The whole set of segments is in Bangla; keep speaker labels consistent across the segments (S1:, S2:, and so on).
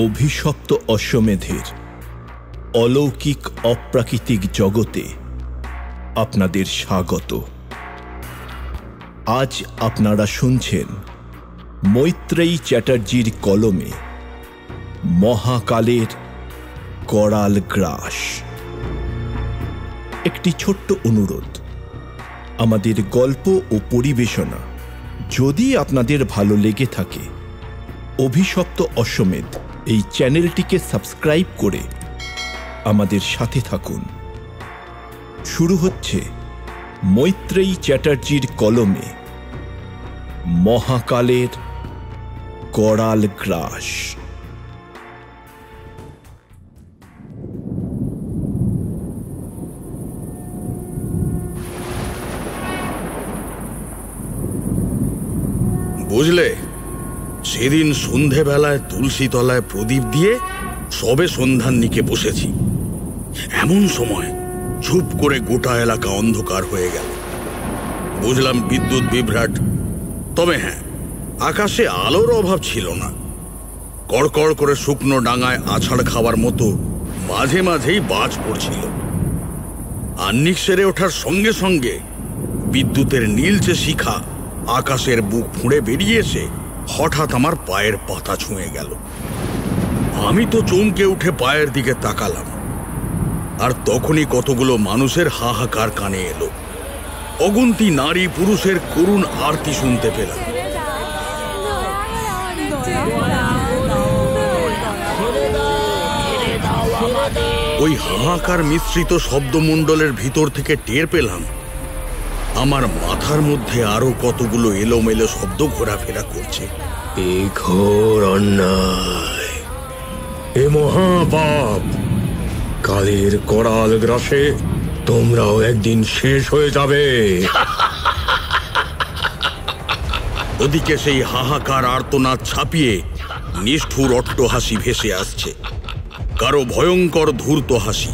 S1: অভিশপ্ত অশ্বমেধের অলৌকিক অপ্রাকৃতিক জগতে আপনাদের স্বাগত। আজ আপনারা শুনছেন মৈত্রেয়ী চ্যাটার্জির কলমে মহাকালের করাল গ্রাস। একটি ছোট্ট অনুরোধ, আমাদের গল্প ও পরিবেশনা যদি আপনাদের ভালো লেগে থাকে, অভিশপ্ত অশ্বমেধ এই চ্যানেলটিকে সাবস্ক্রাইব করে আমাদের সাথে থাকুন। শুরু হচ্ছে মৈত্রেয়ী চ্যাটার্জির কলমে মহাকালের করাল গ্রাস।
S2: বুঝলে, সেদিন সন্ধেবেলায় তুলসী তলায় প্রদীপ দিয়ে সবে সন্ধাননিকে বসেছি। এমন সময় চুপ করে গোটা এলাকা অন্ধকার হয়ে গেল। বুঝলাম বিদ্যুৎ বিভ্রাট, তবে হ্যাঁ, আকাশে আলোর অভাব ছিল না। কড়কড় করে শুকনো ডাঙায় আছাড় খাওয়ার মতো মাঝে মাঝেই বাজ পড়ছিল। আহ্নিক সেরে ওঠার সঙ্গে সঙ্গে বিদ্যুতের নীলচে শিখা আকাশের বুক ফুঁড়ে বেরিয়ে এসে হঠাৎ আমার পায়ের পাতা ছুঁয়ে গেল। আমি তো চমকে উঠে পায়ের দিকে তাকালাম, আর তখনই কতগুলো মানুষের হাহাকার কানে এলো। অগুন্তি নারী পুরুষের করুণ আরতি শুনতে পেলাম। ওই হাহাকার মিশ্রিত শব্দমণ্ডলের ভিতর থেকে টের পেলাম আমার মাথার মধ্যে আরো কতগুলো এলোমেলো শব্দ ঘোরাফেরা করছে।
S3: এ ঘোর অন্যায়, এ মহাপাপ, কালের করাল গ্রাসে তোমরাও একদিন শেষ হয়ে যাবে।
S2: ওদিকে সেই হাহাকার আর্তনাদ ছাপিয়ে নিষ্ঠুর অট্টহাসি ভেসে আসছে, কারো ভয়ঙ্কর ধূর্ত হাসি।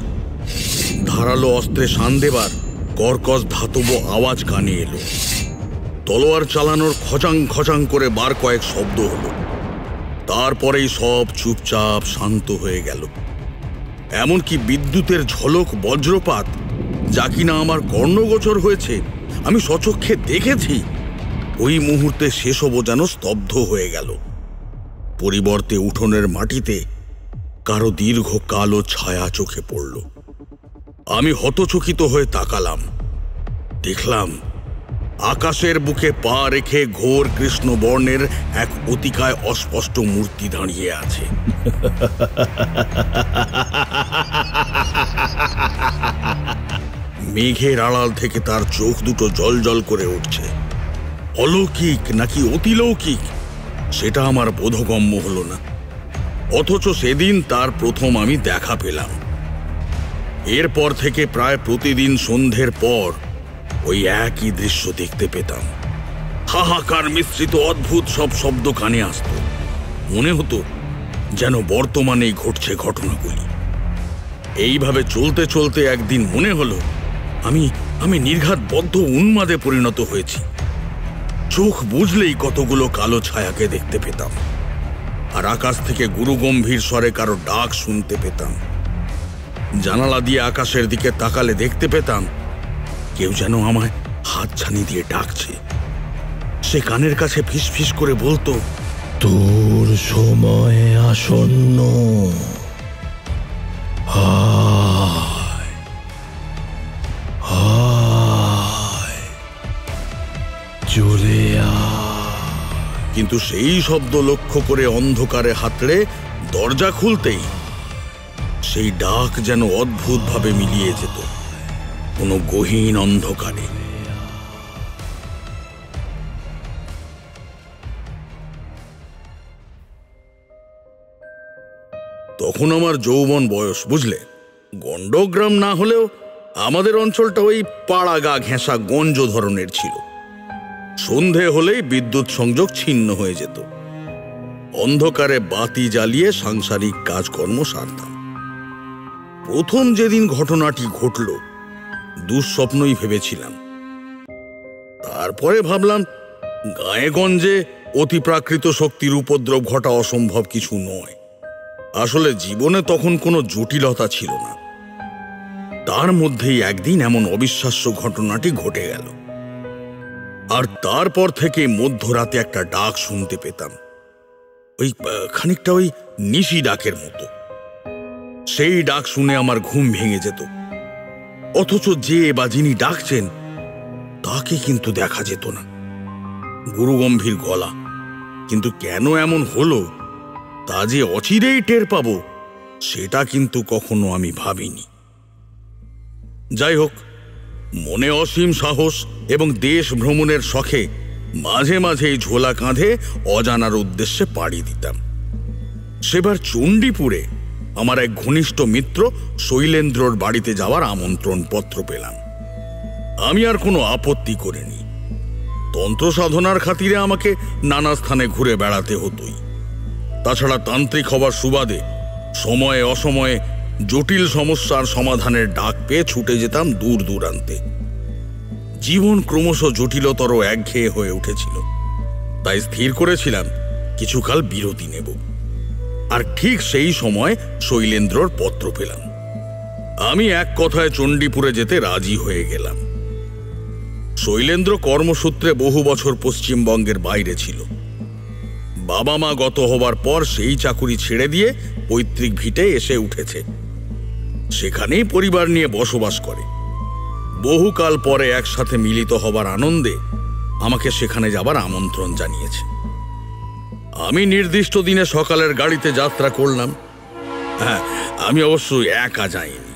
S2: ধারালো অস্ত্রে শান দেবার কর্কশ ধাতব আওয়াজ কানে এলো। তলোয়ার চালানোর খচাং খচাং করে বার কয়েক শব্দ হলো। তারপরেই সব চুপচাপ শান্ত হয়ে গেল। এমনকি বিদ্যুতের ঝলক বজ্রপাত, যা কিনা আমার কর্ণগোচর হয়েছে, আমি স্বচক্ষে দেখেছি, ওই মুহূর্তে সেসবও যেন স্তব্ধ হয়ে গেল। পরিবর্তে উঠোনের মাটিতে কারো দীর্ঘ কালো ছায়া চোখে পড়ল। আমি হতচকিত হয়ে তাকালাম। দেখলাম আকাশের বুকে পা রেখে ঘোর কৃষ্ণ বর্ণের এক অতিকায় অস্পষ্ট মূর্তি দাঁড়িয়ে আছে। মেঘের আড়াল থেকে তার চোখ দুটো জ্বলজ্বল করে উঠছে। অলৌকিক নাকি অতিলৌকিক সেটা আমার বোধগম্য হলো না, অথচ সেদিন তার প্রথম আমি দেখা পেলাম। এরপর থেকে প্রায় প্রতিদিন সন্ধ্যের পর ওই একই দৃশ্য দেখতে পেতাম। হাহাকার মিশ্রিত অদ্ভুত সব শব্দ কানে আসত। মনে হতো যেন বর্তমানেই ঘটছে ঘটনাগুলি। এইভাবে চলতে চলতে একদিন মনে হলো আমি নির্ঘাত বদ্ধ উন্মাদে পরিণত হয়েছি। চোখ বুঝলেই কতগুলো কালো ছায়াকে দেখতে পেতাম, আর আকাশ থেকে গুরুগম্ভীর স্বরে কারো ডাক শুনতে পেতাম। জানালা দিয়ে আকাশের দিকে তাকালে দেখতে পেতাম কেউ যেন আমায় হাতছানি দিয়ে ডাকছে। সে কানের কাছে ফিসফিস করে বলতো,
S1: তোর সময় আসন্ন, আয় আয়, চলে আয়।
S2: কিন্তু সেই শব্দ লক্ষ্য করে অন্ধকারে হাতড়ে দরজা খুলতেই সেই ডাক যেন অদ্ভুতভাবে মিলিয়ে যেত কোনো গহীন অন্ধকারে। তখন আমার যৌবন বয়স, বুঝলে। গণ্ডগ্রাম না হলেও আমাদের অঞ্চলটা ওই পাড়া গা ঘেঁষা গঞ্জ ধরনের ছিল। সন্ধে হলেই বিদ্যুৎ সংযোগ ছিন্ন হয়ে যেত। অন্ধকারে বাতি জ্বালিয়ে সাংসারিক কাজকর্ম সারতাম। প্রথম যেদিন ঘটনাটি ঘটল, দুঃস্বপ্নই ভেবেছিলাম। তারপরে ভাবলাম গায়ে গঞ্জে অতিপ্রাকৃত শক্তির উপদ্রব ঘটা অসম্ভব কিছু নয়। আসলে জীবনে তখন কোনো জটিলতা ছিল না। তার মধ্যেই একদিন এমন অবিশ্বাস্য ঘটনাটি ঘটে গেল। আর তারপর থেকে মধ্যরাতে একটা ডাক শুনতে পেতাম, ওই খানিকটা ওই নিশি ডাকের মতো। সেই ডাক শুনে আমার ঘুম ভেঙে যেত, অথচ যে বা যিনি ডাকছেন তাকে কিন্তু দেখা যেত না। গুরুগম্ভীর গলা, কিন্তু কেন এমন হলো তা যে অচিরেই টের পাবো সেটা কিন্তু কখনো আমি ভাবিনি। যাই হোক, মনে অসীম সাহস এবং দেশ ভ্রমণের শখে মাঝে মাঝেই ঝোলা কাঁধে অজানার উদ্দেশ্যে পাড়ি দিতাম। সেবার চণ্ডীপুরে আমার এক ঘনিষ্ঠ মিত্র শৈলেন্দ্রর বাড়িতে যাওয়ার আমন্ত্রণ পত্র পেলাম। আমি আর কোনো আপত্তি করিনি। তন্ত্র সাধনার খাতিরে আমাকে নানা স্থানে ঘুরে বেড়াতে হতোই। তাছাড়া তান্ত্রিক হবার সুবাদে সময়ে অসময়ে জটিল সমস্যার সমাধানের ডাক পেয়ে ছুটে যেতাম দূর দূরান্তে। জীবন ক্রমশ জটিলতর একঘেয়ে হয়ে উঠেছিল, তাই স্থির করেছিলাম কিছুকাল বিরতি নেব। আর ঠিক সেই সময় শৈলেন্দ্রর পত্র পেলাম। আমি এক কথায় চণ্ডীপুরে যেতে রাজি হয়ে গেলাম। শৈলেন্দ্র কর্মসূত্রে বহু বছর পশ্চিমবঙ্গের বাইরে ছিল। বাবা মা গত হবার পর সেই চাকুরি ছেড়ে দিয়ে পৈতৃক ভিটে এসে উঠেছে। সেখানেই পরিবার নিয়ে বসবাস করে। বহুকাল পরে একসাথে মিলিত হবার আনন্দে আমাকে সেখানে যাবার আমন্ত্রণ জানিয়েছে। আমি নির্দিষ্ট দিনে সকালের গাড়িতে যাত্রা করলাম। হ্যাঁ, আমি অবশ্য একা যাইনি,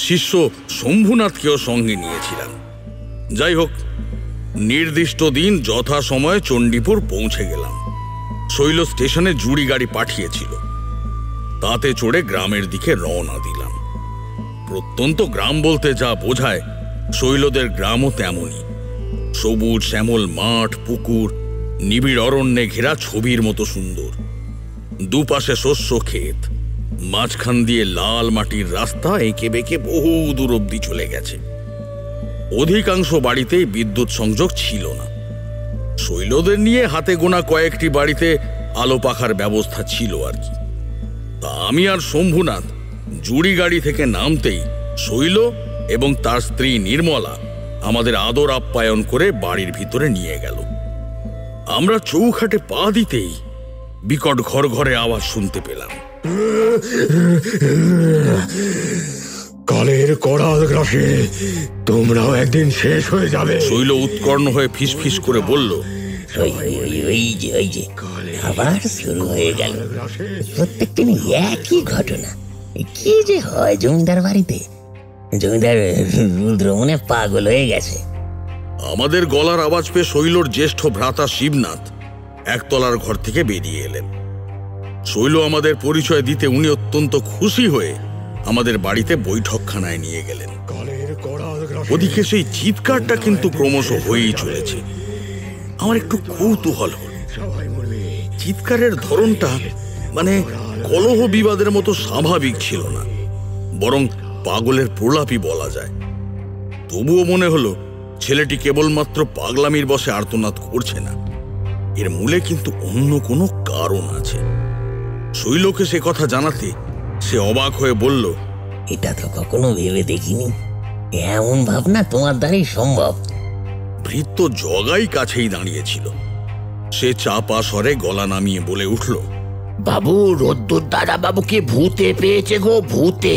S2: শিষ্য শম্ভুনাথকেও সঙ্গে নিয়েছিলাম। যাই হোক, নির্দিষ্ট দিন যথাসময়ে চণ্ডীপুর পৌঁছে গেলাম। শৈল স্টেশনে জুড়ি গাড়ি পাঠিয়েছিল, তাতে চড়ে গ্রামের দিকে রওনা দিলাম। প্রত্যন্ত গ্রাম বলতে যা বোঝায়, শৈলদের গ্রামও তেমনই। সবুজ শ্যামল মাঠ, পুকুর, নিবিড় অরণ্যে ঘেরা ছবির মতো সুন্দর। দুপাশে শস্য ক্ষেত, মাঝখান দিয়ে লাল মাটির রাস্তা এঁকে বেঁকে বহু দূর অব্দি চলে গেছে। অধিকাংশ বাড়িতেই বিদ্যুৎ সংযোগ ছিল না। শৈলদের নিয়ে হাতে গোনা কয়েকটি বাড়িতে আলো পাখার ব্যবস্থা ছিল আর কি। তা আমি আর শম্ভুনাথ জুড়ি গাড়ি থেকে নামতেই শৈল এবং তার স্ত্রী নির্মলা আমাদের আদর আপ্যায়ন করে বাড়ির ভিতরে নিয়ে গেল। আমরা চৌখাটে পা দিতেই বিকট ঘর ঘরে আওয়াজ শুনতে পেলাম।
S3: কালের করাল গ্রাসে তোমরাও একদিন শেষ হয়ে যাবে।
S2: শৈল উৎকর্ণ হয়ে ফিসফিস করে বলল,
S4: আবার শুরু হয়ে গেল। প্রত্যেক দিন একই ঘটনা। কি যে হয় জমিদার বাড়িতে, জমিদার রুদ্র মনে পাগল হয়ে গেছে।
S2: আমাদের গলার আওয়াজ পেয়ে শৈলর জ্যেষ্ঠ ভ্রাতা শিবনাথ একতলার ঘর থেকে বেরিয়ে এলেন। শৈল আমাদের পরিচয় দিতে উনি অত্যন্ত খুশি হয়ে আমাদের বাড়িতে বৈঠকখানায় নিয়ে গেলেন। ওদিকে সেই চিৎকারটা কিন্তু ক্রমশ হয়েই চলেছে। আমার একটু কৌতূহল হল, চিৎকারের ধরনটা মানে কলহ বিবাদের মতো স্বাভাবিক ছিল না, বরং পাগলের প্রলাপই বলা যায়। তবুও মনে হলো ছেলেটি কেবলমাত্র পাগলামির বশে আর্তনাদ করছে না, এর মূলে কিন্তু অন্য কোনো কারণ আছে। শৈলকে সে কথা জানাতে সে অবাক হয়ে বলল,
S4: এটা তো কখনো ভেবে দেখিনি, এমন ভাবনা তোমার দ্বারাই সম্ভব।
S2: ভৃত্য জগাই কাছেই দাঁড়িয়েছিল। সে চাপা স্বরে গলা নামিয়ে বলে উঠল,
S5: বাবু, রোদ্দুর দাদা বাবুকে ভূতে পেয়েছে গো, ভূতে।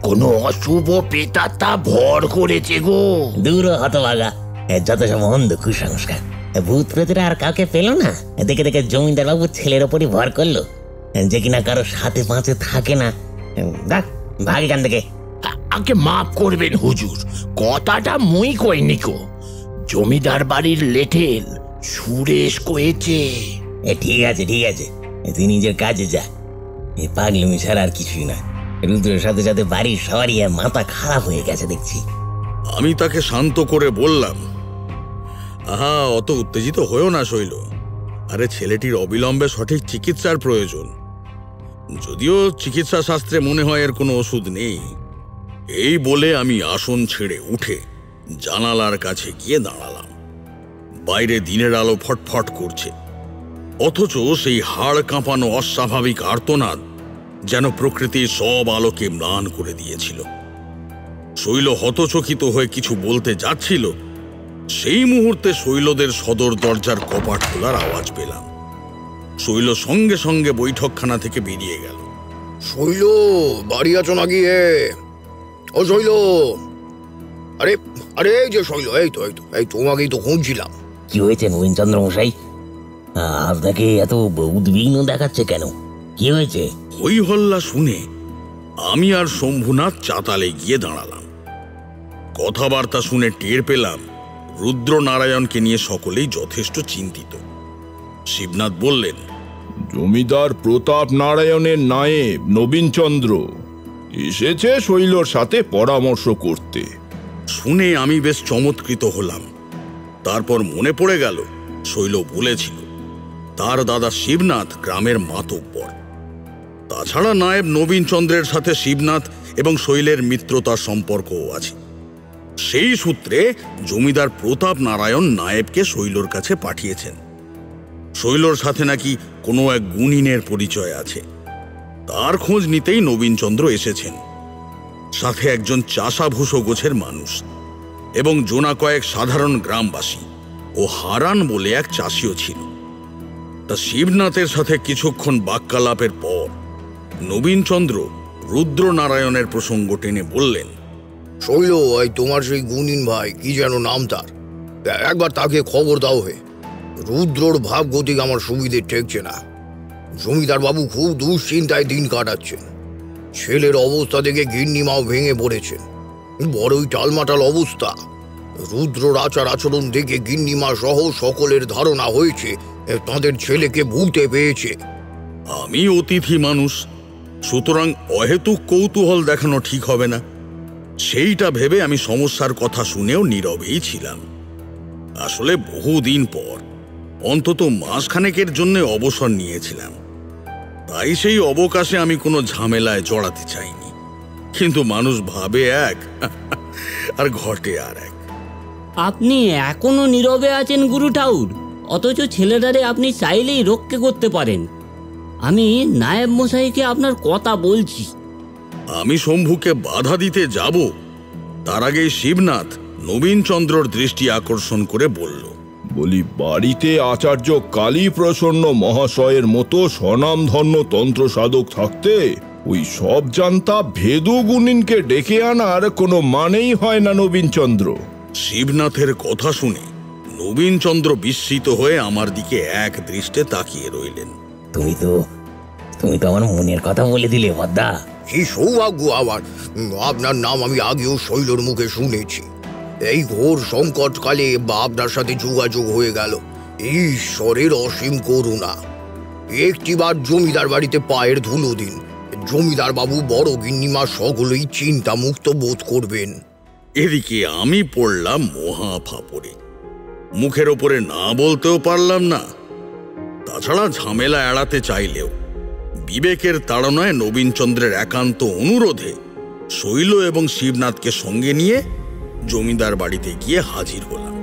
S5: কোনো অশুভ পেতাত্তা ভর করেছে গো।
S4: দূর হতভাগা, যত সব অন্ধ কুসংস্কার। ভূত প্রেতরা আর কাউকে পেল না, দেখে দেখে জমিদার বাবু ছেলের ওপরই ভর করলো, যে কিনা কারো সাথে পাঁচে থাকে না। ভাগ এখান থেকে।
S5: আগে মাফ করবেন হুজুর, কথাটা মুই কইনি কো, জমিদার বাড়ির লেঠেল সুরেশ কয়েছে।
S4: ঠিক আছে ঠিক আছে, তুই নিজের কাজে যা। এই পাগলামি ছাড়া আর কিছুই না। রুদ্রের সাথে সাথে বাড়ির সবারই মাথা খারাপ হয়ে গেছে দেখছি।
S2: আমি তাকে শান্ত করে বললাম, আহা, অত উত্তেজিত হয়েও না শৈল। আরে, ছেলেটির অবিলম্বে সঠিক চিকিৎসার প্রয়োজন। যদিও চিকিৎসা শাস্ত্রে মনে হয় এর কোনো ওষুধ নেই। এই বলে আমি আসন ছেড়ে উঠে জানালার কাছে গিয়ে দাঁড়ালাম। বাইরে দিনের আলো ফটফট করছে, অথচ সেই হাড় কাঁপানো অস্বাভাবিক আর্তনাদ যেন প্রকৃতির সব আলোকে ম্লান করে দিয়েছিল। শৈল হতচকিত হয়ে কিছু বলতে যাচ্ছিল, সেই মুহূর্তে শৈলদের সদর দরজার কপাট খোলার আওয়াজ পেলাম। শৈল সঙ্গে সঙ্গে বৈঠকখানা থেকে বেরিয়ে গেল।
S3: শৈল, বাড়ি আছো নাকি? ও শৈল, আরে আরে এই যে শৈল, এই তোমাকেই তো খুঁজছিলাম।
S4: কি হয়েছে নবীনচন্দ্র মশাই? আপনাকে এত উদ্বিগ্ন দেখাচ্ছে কেন? কি হয়েছে?
S2: হই হল্লা শুনে আমি আর শম্ভুনাথ চাতালে গিয়ে দাঁড়ালাম। কথাবার্তা শুনে টের পেলাম রুদ্রনারায়ণকে নিয়ে সকলেই যথেষ্ট চিন্তিত। শিবনাথ বললেন,
S6: জমিদার প্রতাপ নারায়ণের নায়েব নবীনচন্দ্র এসেছে শৈলর সাথে পরামর্শ করতে।
S2: শুনে আমি বেশ চমৎকৃত হলাম। তারপর মনে পড়ে গেল শৈল বলেছিল তার দাদা শিবনাথ গ্রামের মাতব্বর। তাছাড়া নায়েব নবীনচন্দ্রের সাথে শিবনাথ এবং শৈলের মিত্রতার সম্পর্কও আছে। সেই সূত্রে জমিদার প্রতাপ নারায়ণ নায়েবকে শৈলর কাছে পাঠিয়েছেন। শৈলর সাথে নাকি কোনো এক গুণিনের পরিচয় আছে। তার খোঁজ নিতেই নবীনচন্দ্র এসেছেন। সাথে একজন চাষাভূষো গোছের মানুষ এবং জোনা কয়েক সাধারণ গ্রামবাসী ও হারান বলে এক চাষিও ছিল। তা শিবনাথের সাথে কিছুক্ষণ বাক্যালাপের পর নবীনচন্দ্র রুদ্রনারায়ণের প্রসঙ্গ টেনে বললেন,
S3: শৈল, এই তোমার সেই গুণিন ভাই, কি যেন নাম তার, একবার তাকে খবর দাও হে। রুদ্রর ভাবগতিক আমার সুবিধে ঠেকছে না। জমিদার বাবু খুব দুশ্চিন্তায় দিন কাটাচ্ছেন। ছেলের অবস্থা দেখে গিন্নিমাও ভেঙে পড়েছেন। বড়ই টালমাটাল অবস্থা। রুদ্রর আচার আচরণ দেখে গিন্নিমা সহ সকলের ধারণা হয়েছে তাদের ছেলেকে ভূতে পেয়েছে।
S2: আমি অতিথি মানুষ, সুতরাং অহেতুক কৌতূহল দেখানো ঠিক হবে না। সেইটা ভেবে আমি সমস্যার কথা শুনেও নীরবেই ছিলাম। আসলে বহুদিন পর অন্তত মাসখানেকের জন্য অবসর নিয়েছিলাম। তাই সেই অবকাশে আমি কোনো ঝামেলায় জড়াতে চাইনি। কিন্তু মানুষ ভাবে এক আর ঘটে আর এক।
S7: আপনি এখনো নীরবে আছেন গুরু ঠাউর, অথচ ছেলেটারে আপনি চাইলেই রক্ষে করতে পারেন। আমি নায়েব মশাইকে আপনার কথা বলছি।
S2: আমি শম্ভুকে বাধা দিতে যাব তার আগেই শিবনাথ নবীনচন্দ্রর দৃষ্টি আকর্ষণ করে বলল,
S6: বলি, বাড়িতে আচার্য কালী প্রসন্ন মহাশয়ের মতো স্বনামধন্য তন্ত্র সাধক থাকতে ওই সব জানতা ভেদু গুণিনকে ডেকে আনার কোনো মানেই হয় না নবীনচন্দ্র।
S2: শিবনাথের কথা শুনে নবীনচন্দ্র বিস্মিত হয়ে আমার দিকে এক দৃষ্টে তাকিয়ে রইলেন।
S4: তুমি তো আমার মনের কথা বলে দিলে বদ্দা।
S3: কি সৌভাগ্য আমার! আপনার নাম আমি আগেও শৈলর মুখে শুনেছি। এই ঘোর সংকটকালে আপনার সাথে যোগাযোগ হয়ে গেল। ঈশ্বরের অসীম করুণা। একটিবার জমিদার বাড়িতে পায়ের ধুলো দিন, জমিদার বাবু, বড় গিন্নিমা সকলেই চিন্তা মুক্ত বোধ করবেন।
S2: এদিকে আমি পড়লাম মহা ফাপড়ে। মুখের ওপরে না বলতেও পারলাম না। তাছাড়া ঝামেলা এড়াতে চাইলেও বিবেকের তাড়নায় নবীনচন্দ্রের একান্ত অনুরোধে শৈল এবং শিবনাথকে সঙ্গে নিয়ে জমিদার বাড়িতে গিয়ে হাজির হলাম।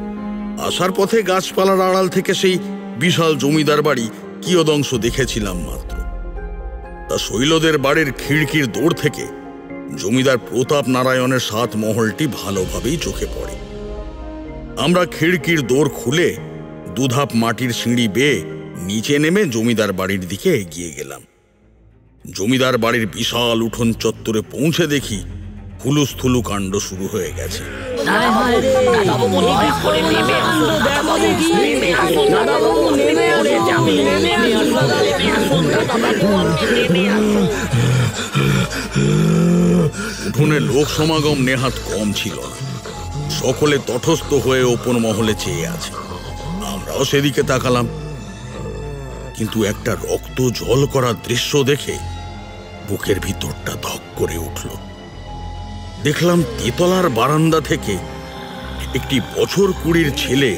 S2: আসার পথে গাছপালার আড়াল থেকে সেই বিশাল জমিদার বাড়ি কিয়দংশ দেখেছিলাম মাত্র। তা শৈলদের বাড়ির খিড়কির দৌড় থেকে জমিদার প্রতাপ নারায়ণের 7 মহলটি ভালোভাবেই চোখে পড়ে। আমরা খিড়কির দৌড় খুলে দুধাপ মাটির সিঁড়ি বেয়ে নিচে নেমে জমিদার বাড়ির দিকে এগিয়ে গেলাম। জমিদার বাড়ির বিশাল উঠোন চত্বরে পৌঁছে দেখি হুলুস্থুলু কাণ্ড শুরু হয়ে গেছে। উঠোনে লোক সমাগম নেহাত কম ছিল না। সকলে তটস্থ হয়ে ওপর মহলে চেয়ে আছে। আমরাও সেদিকে তাকালাম। কিন্তু একটা রক্ত জল করা দৃশ্য দেখে বুকের ভিতরটা ধক করে উঠল। দেখলাম তেতলার বারান্দা থেকে একটি বছর 20 ছেলে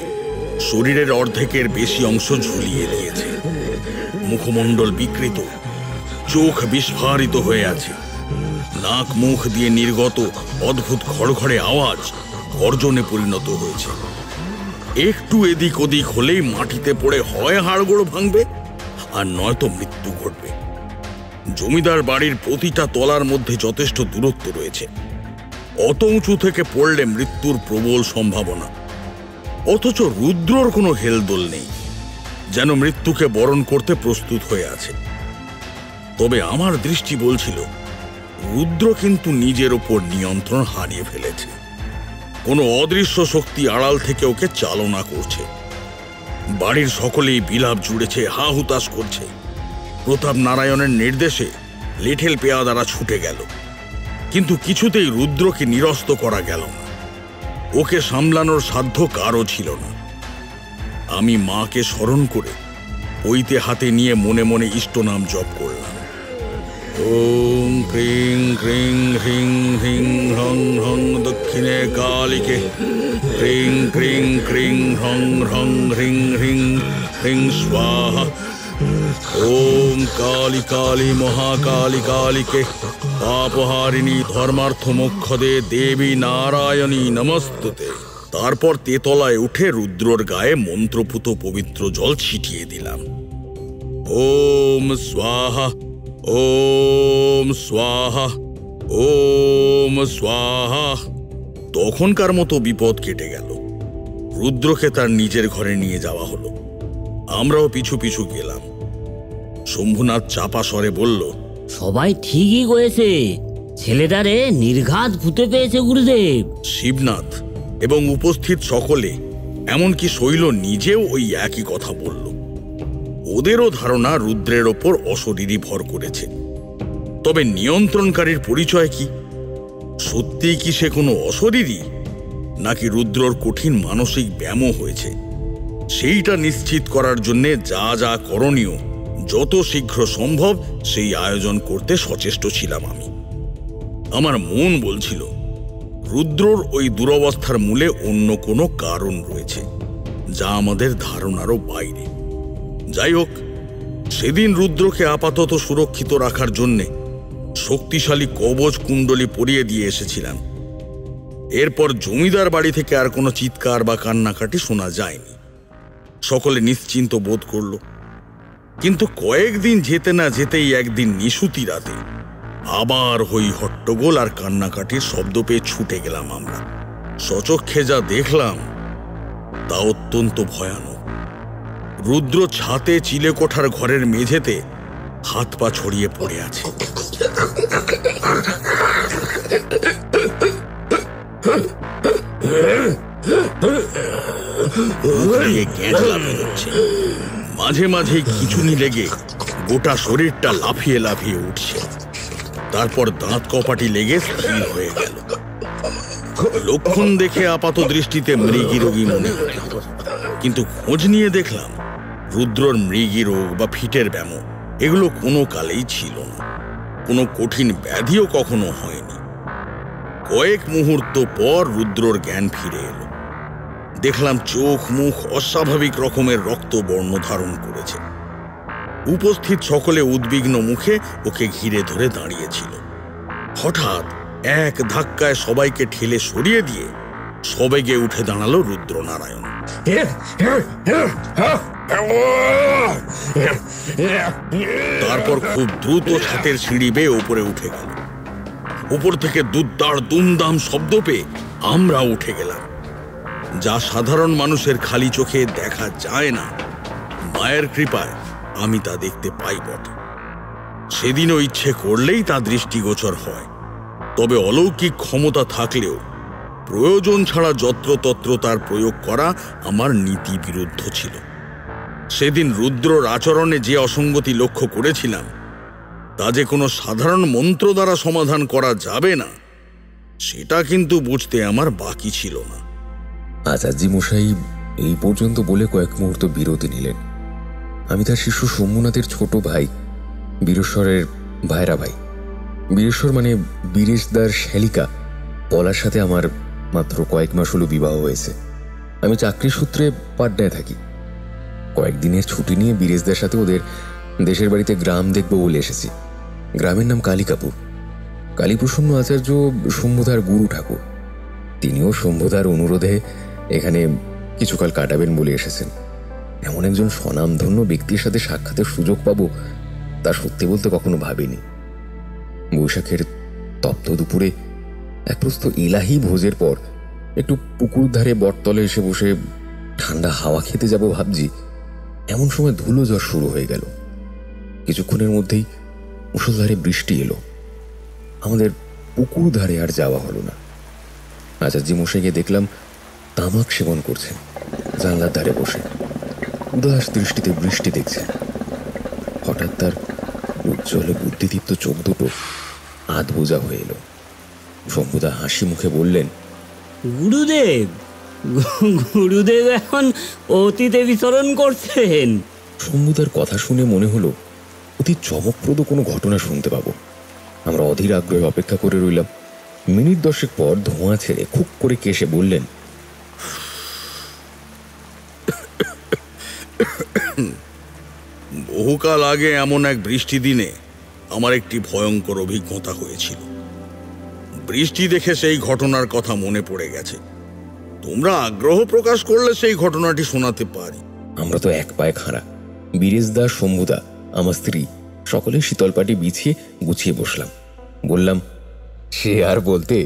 S2: শরীরের অর্ধেকের বেশি অংশ ঝুলিয়ে দিয়েছে। মুখমণ্ডল বিকৃত, চোখ বিস্ফারিত হয়ে আছে। নাক মুখ দিয়ে নির্গত অদ্ভুত খড়খড়ে আওয়াজ গর্জনে পরিণত হয়েছে। একটু এদিক ওদিক হলেই মাটিতে পড়ে হয় হাড়গোড় ভাঙবে আর নয়তো মৃত্যু ঘটবে। জমিদার বাড়ির প্রতিটা তলার মধ্যে যথেষ্ট দূরত্ব রয়েছে। অত উঁচু থেকে পড়লে মৃত্যুর প্রবল সম্ভাবনা, অথচ রুদ্রর কোনো হেলদোল নেই, যেন মৃত্যুকে বরণ করতে প্রস্তুত হয়ে আছে। তবে আমার দৃষ্টি বলছিল রুদ্র কিন্তু নিজের ওপর নিয়ন্ত্রণ হারিয়ে ফেলেছে। কোনো অদৃশ্য শক্তি আড়াল থেকে ওকে চালনা করছে। বাড়ির সকলেই বিলাপ জুড়েছে, হা হুতাশ করছে। প্রতাপ নারায়ণের নির্দেশে লেঠেল পেয়াদারা ছুটে গেল, কিন্তু কিছুতেই রুদ্রকে নিরস্ত করা গেল না। ওকে সামলানোর সাধ্য কারও ছিল না। আমি মাকে স্মরণ করে পৈতে হাতে নিয়ে মনে মনে ইষ্টনাম জপ করলাম। ওম ক্রিং ক্রিং হ্রিং হ্রিং হং হং দক্ষিণে কালিকে, ক্রিং ক্রিং ক্রিং হং হং হ্রিং হ্রিং হ্রিং স্বাহা। ওম কালী কালী মহাকালী কালিকে, পাপহারিণী ধর্মার্থ মোক্ষদে দেবী নারায়ণী নমস্তুতে। তারপর তেতলায় উঠে রুদ্রর গায়ে মন্ত্রপুত পবিত্র জল ছিটিয়ে দিলাম। ওম স্বাহা, ওম স্বাহা, ওম স্বাহা। তখনকার মতো বিপদ কেটে গেল। রুদ্রকে তার নিজের ঘরে নিয়ে যাওয়া হলো। আমরাও পিছু পিছু গেলাম। শম্ভুনাথ চাপা স্বরে বলল,
S7: সবাই ঠিকই করেছে, ছেলেটারে নির্ঘাত ভূতে পেয়েছে গুরুদেব।
S2: শিবনাথ এবং উপস্থিত সকলে, এমনকি শৈল নিজেও ওই একই কথা বলল। ওদেরও ধারণা রুদ্রের ওপর অশরীরী ভর করেছে। তবে নিয়ন্ত্রণকারীর পরিচয় কি? সত্যিই কি সে কোনো অশরীরী, নাকি রুদ্রর কঠিন মানসিক ব্যামো হয়েছে? সেইটা নিশ্চিত করার জন্যে যা যা করণীয় যত শীঘ্র সম্ভব সেই আয়োজন করতে সচেষ্ট ছিলাম আমি। আমার মন বলছিল রুদ্রর ওই দুরবস্থার মূলে অন্য কোনো কারণ রয়েছে, যা আমাদের ধারণারও বাইরে। যাই হোক, সেদিন রুদ্রকে আপাতত সুরক্ষিত রাখার জন্যে শক্তিশালী কবচ কুণ্ডলী পরিয়ে দিয়ে এসেছিলাম। এরপর জমিদার বাড়ি থেকে আর কোনো চিৎকার বা কান্নাকাটি শোনা যায়নি। সকলে নিশ্চিন্ত বোধ করল। কিন্তু কয়েকদিন যেতে না যেতেই একদিন নিশুতি রাতে আবার হই হট্টগোল আর কান্নাকাটির শব্দ পেয়ে ছুটে গেলাম আমরা। সচক্ষে যা দেখলাম তা অত্যন্ত ভয়ানক। রুদ্র ছাতে চিলেকোঠার ঘরের মেঝেতে হাত পা ছড়িয়ে পড়ে আছে। মাঝে মাঝে খিঁচুনি লেগে গোটা শরীরটা লাফিয়ে লাফিয়ে উঠছে। তারপর দাঁত কপাটি লেগে স্থির হয়ে গেল। লক্ষণ দেখে আপাত দৃষ্টিতে মৃগী রোগী মনে হয়, কিন্তু খোঁজ নিয়ে দেখলাম রুদ্রর মৃগী রোগ বা ফিটের ব্যামো এগুলো কোনো কালেই ছিল না। কোনো কঠিন ব্যাধিও কখনো হয়নি। কয়েক মুহূর্ত পর রুদ্রর জ্ঞান ফিরে এলো। দেখলাম চোখ মুখ অস্বাভাবিক রকমের রক্তবর্ণ ধারণ করেছে। উপস্থিত সকলে উদ্বিগ্ন মুখে ওকে ঘিরে ধরে দাঁড়িয়েছিল। হঠাৎ এক ধাক্কায় সবাইকে ঠেলে সরিয়ে দিয়ে সবেগে উঠে দাঁড়ালো রুদ্রনারায়ণ। তারপর খুব দ্রুত ছাতের সিঁড়ি বেয়ে ওপরে উঠে গেল। উপর থেকে দুদ্দার দুমদাম শব্দ পেয়ে আমরা উঠে গেলাম। যা সাধারণ মানুষের খালি চোখে দেখা যায় না, মায়ের কৃপায় আমি তা দেখতে পাই বটে। সেদিনও ইচ্ছে করলেই তা দৃষ্টিগোচর হয়। তবে অলৌকিক ক্ষমতা থাকলেও প্রয়োজন ছাড়া যত্রতত্র তার প্রয়োগ করা আমার নীতি বিরুদ্ধ ছিল। সেদিন রুদ্রর আচরণে যে অসঙ্গতি লক্ষ্য করেছিলাম তা যে কোনো সাধারণ মন্ত্র দ্বারা সমাধান করা যাবে না, সেটা কিন্তু বুঝতে আমার বাকি ছিল না।
S8: আচার্যি মশাই এই পর্যন্ত বলে কয়েক মুহূর্ত বিরতি নিলেন। আমি তার শিষ্য সোমনাথের ছোট ভাই, বীরেশ্বরের ভাইরা ভাই। বীরেশ্বর মানে বীরেশদার শ্যালিকা পলার সাথে আমার মাত্র কয়েক মাস হলো বিবাহ হয়েছে। আমি চাকরি সূত্রে পাটনায় থাকি। কয়েকদিনের ছুটি নিয়ে বীরেশদার সাথে ওদের দেশের বাড়িতে গ্রাম দেখব বলে এসেছি। গ্রামের নাম কালিকাপুর। কালীপ্রসন্ন আচার্য শম্ভুধার গুরু ঠাকুর। তিনিও শম্ভুধার অনুরোধে এখানে কিছুকাল কাটাবেন বলে এসেছেন। এমন একজন স্বনামধন্য ব্যক্তির সাথে সাক্ষাতের সুযোগ পাবো তা সত্যি বলতে কখনো ভাবিনি। বৈশাখের তপ্ত দুপুরে এক প্রস্ত ইলাহি ভোজের পর একটু পুকুর ধারে বটতলে এসে বসে ঠান্ডা হাওয়া খেতে যাব ভাবছি, এমন সময় ধুলো ঝড় শুরু হয়ে গেল। কিছুক্ষণের মধ্যেই মুষলধারে বৃষ্টি এলো। আমাদের পুকুর ধারে আর যাওয়া হলো না। আচার্যি মশাইকে দেখলাম তামাক সেবন করছেন, জানলার ধারে বসে উদাস দৃষ্টিতে বৃষ্টি দেখছেন। হঠাৎ তার উজ্জ্বল বুদ্ধিদীপ্ত চোখ দুটো আধ বোঝা হয়ে এলো। শম্ভুদা হাসি মুখে বললেন,
S7: গুরুদেব, গুরুদেব এখন অতীতে বিচরণ করছেন।
S8: শম্ভুদার কথা শুনে মনে হলো অতি চমকপ্রদ কোনো ঘটনা শুনতে পাবো। আমরা অধীর আগ্রহে অপেক্ষা করে রইলাম। মিনিট 10 পর ধোঁয়া ছেড়ে খুব করে কেশে বললেন,
S2: বহুকাল আগে এমন এক বৃষ্টি দিনে আমার একটি ভয়ঙ্কর অভিজ্ঞতা হয়েছিল। বৃষ্টি দেখে সেই ঘটনার কথা মনে পড়ে গেছে। তোমরা আগ্রহ প্রকাশ করলে সেই ঘটনাটি শোনাতে পারি।
S8: আমরা তো এক পায়ে খাড়া। বীরেশদা, শম্ভুদা, আমার স্ত্রী সকলে শীতলপাটি বিছিয়ে গুছিয়ে বসলাম। বললাম, সে আর বলতে,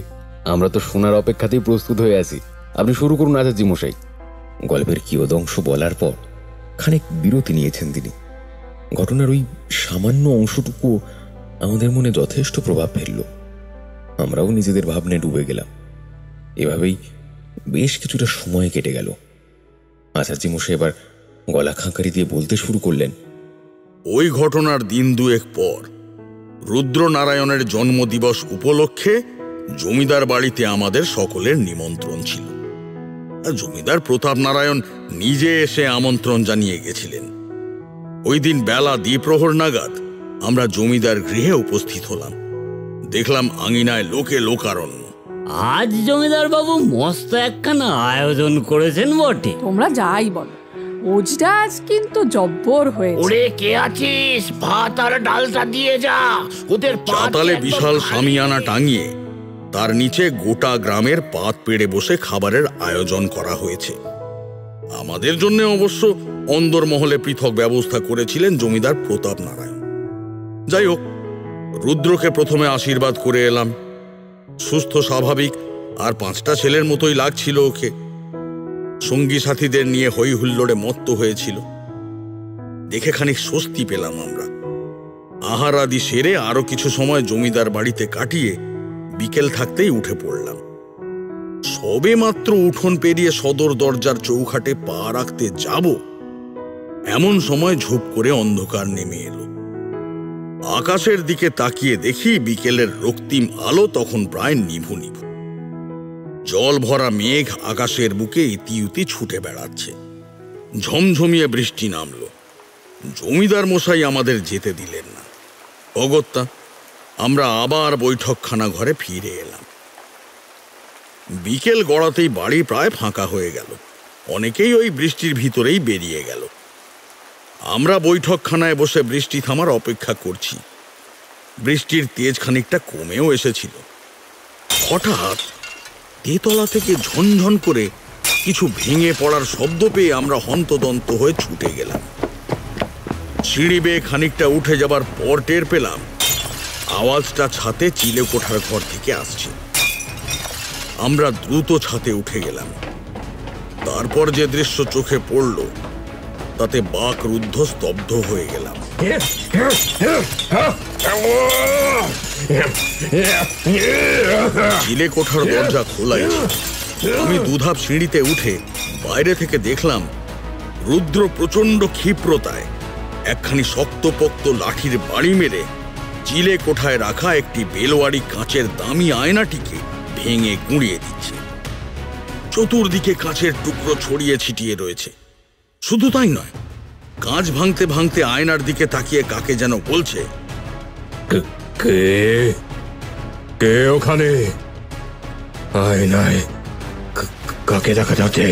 S8: আমরা তো শোনার অপেক্ষাতেই প্রস্তুত হয়ে আছি। আপনি শুরু করুন আচার্যি মশাই। গল্পের কিয়দংশ বলার পর খানিক বিরতি নিয়েছেন তিনি। ঘটনার ওই সামান্য অংশটুকু আমাদের মনে যথেষ্ট প্রভাব ফেলল। আমরাও নিজেদের ভাবনায় ডুবে গেলাম। এভাবেই বেশ কিছুটা সময় কেটে গেল। আচার্যি মশাই এবার গলা খাঁকারি দিয়ে বলতে শুরু করলেন,
S2: ওই ঘটনার দিন দুয়েক পর রুদ্রনারায়ণের জন্মদিবস উপলক্ষে জমিদার বাড়িতে আমাদের সকলের নিমন্ত্রণ ছিল। জমিদার প্রতাপ নারায়ণ নিজে এসে আমন্ত্রণ জানিয়ে গেছিলেন। ওই দিন বেলা দ্বিপ্রহর নাগাদ আমরা জমিদার গৃহে উপস্থিত হলাম। দেখলাম আঙিনায় লোকে লোকারণ্য।
S7: আজ জমিদার বাবু মস্ত একখানা আয়োজন করেছেন বটে।
S9: তোমরা যাই বলো, ওজটা আজ কিন্তু জব্বর হয়েছে।
S5: ওরে কে আছিস, ভাত আর ডালটা দিয়ে যা। ওদের
S2: চাতালে বিশাল সামিয়ানা টাঙিয়ে তার নিচে গোটা গ্রামের পাত পেড়ে বসে খাবারের আয়োজন করা হয়েছে। আমাদের জন্য অবশ্য অন্দরমহলে পৃথক ব্যবস্থা করেছিলেন জমিদার প্রতাপ নারায়ণ। যাই হোক, রুদ্রকে প্রথমে আশীর্বাদ করে এলাম। সুস্থ, স্বাভাবিক আর 5টা ছেলের মতোই লাগছিল ওকে। সঙ্গী সাথীদের নিয়ে হই হুল্লোড়ে মত্ত হয়েছিল। দেখে খানিক স্বস্তি পেলাম আমরা। আহার আদি সেরে আরো কিছু সময় জমিদার বাড়িতে কাটিয়ে বিকেল থাকতেই উঠে পড়লাম। সবে মাত্র উঠোন পেরিয়ে সদর দরজার চৌখাটে পা রাখতে যাব, এমন সময় ঝুপ করে অন্ধকার নেমে এলো। আকাশের দিকে তাকিয়ে দেখি বিকেলের রক্তিম আলো তখন প্রায় নিভু নিভু। জল ভরা মেঘ আকাশের বুকে ইতিউতি ছুটে বেড়াচ্ছে। ঝমঝমিয়ে বৃষ্টি নামলো। জমিদার মশাই আমাদের যেতে দিলেন না। অগত্যা আমরা আবার বৈঠকখানা ঘরে ফিরে এলাম। বিকেল গড়াতেই বাড়ি প্রায় ফাঁকা হয়ে গেল। অনেকেই ওই বৃষ্টির ভিতরেই বেরিয়ে গেল। আমরা বৈঠকখানায় বসে বৃষ্টি থামার অপেক্ষা করছি। বৃষ্টির তেজ খানিকটা কমেও এসেছিল। হঠাৎ তেতলা থেকে ঝনঝন করে কিছু ভেঙে পড়ার শব্দ পেয়ে আমরা হন্তদন্ত হয়ে ছুটে গেলাম। সিঁড়ি বেয়ে খানিকটা উঠে যাবার পর টের পেলাম আওয়াজটা ছাতে চিলেকোঠার ঘর থেকে আসছে। আমরা দ্রুত ছাতে উঠে গেলাম। তারপর যে দৃশ্য চোখে পড়ল তাতে বাক রুদ্ধ স্তব্ধ হয়ে গেলাম। চিলেকোঠার দরজা খোলাই ছিল। আমি দুধাপ সিঁড়িতে উঠে বাইরে থেকে দেখলাম রুদ্র প্রচন্ড ক্ষিপ্রতায় একখানি শক্তপোক্ত লাঠির বাড়ি মেরে চিলেকোঠায় রাখা একটি বেলোয়ারি কাঁচের দামি আয়নাটিকে ভেঙে গুঁড়িয়ে দিচ্ছে। চতুর্দিকে কাঁচের টুকরো ছড়িয়ে ছিটিয়ে রয়েছে। শুধু তাই নয়, কাঁচ ভাঙতে ভাঙতে আয়নার দিকে তাকিয়ে কাকে যেন বলছে,
S1: কে কে ওখানে? আয়নায় কাকে দেখা যাচ্ছে?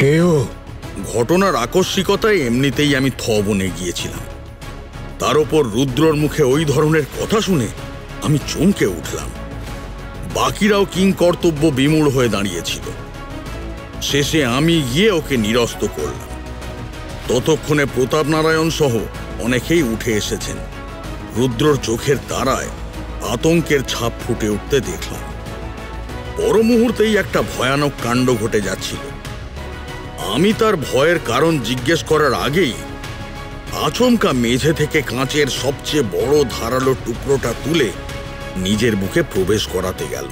S1: কেউ?
S2: ঘটনার আকস্মিকতায় এমনিতেই আমি থবনে গিয়েছিলাম। তার ওপর রুদ্রর মুখে ওই ধরনের কথা শুনে আমি চমকে উঠলাম। বাকিরাও কিংকর্তব্য বিমূঢ় হয়ে দাঁড়িয়েছিল। শেষে আমি গিয়ে ওকে নিরস্ত করলাম। ততক্ষণে প্রতাপ নারায়ণ সহ অনেকেই উঠে এসেছেন। রুদ্রর চোখের তারায় আতঙ্কের ছাপ ফুটে উঠতে দেখলাম। পর মুহূর্তেই একটা ভয়ানক কাণ্ড ঘটে যাচ্ছিল। আমি তার ভয়ের কারণ জিজ্ঞেস করার আগেই আচমকা মেঝে থেকে কাঁচের সবচেয়ে বড় ধারালো টুকরোটা তুলে নিজের বুকে প্রবেশ করাতে গেল।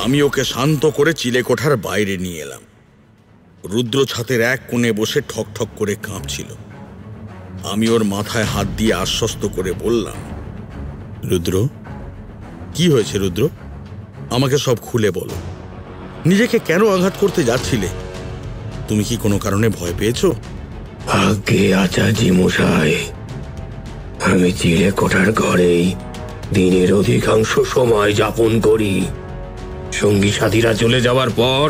S2: আমি ওকে শান্ত করে চিলেকোঠার বাইরে নিয়ে এলাম। রুদ্র ছাতের এক কোণে বসে ঠক ঠক করে কাঁপছিল। আমি ওর মাথায় হাত দিয়ে আশ্বস্ত করে বললাম, রুদ্র, কি হয়েছে রুদ্র? আমাকে সব খুলে বলো। নিজেকে কেন আঘাত করতে যাচ্ছিলে? তুমি কি কোনো কারণে ভয় পেয়েছো?
S1: আগে আচার্যি মশাই, আমি চিলেকোঠার ঘরেই দিনের অধিকাংশ সময় যাপন করি। সঙ্গী সাথীরা চলে যাওয়ার পর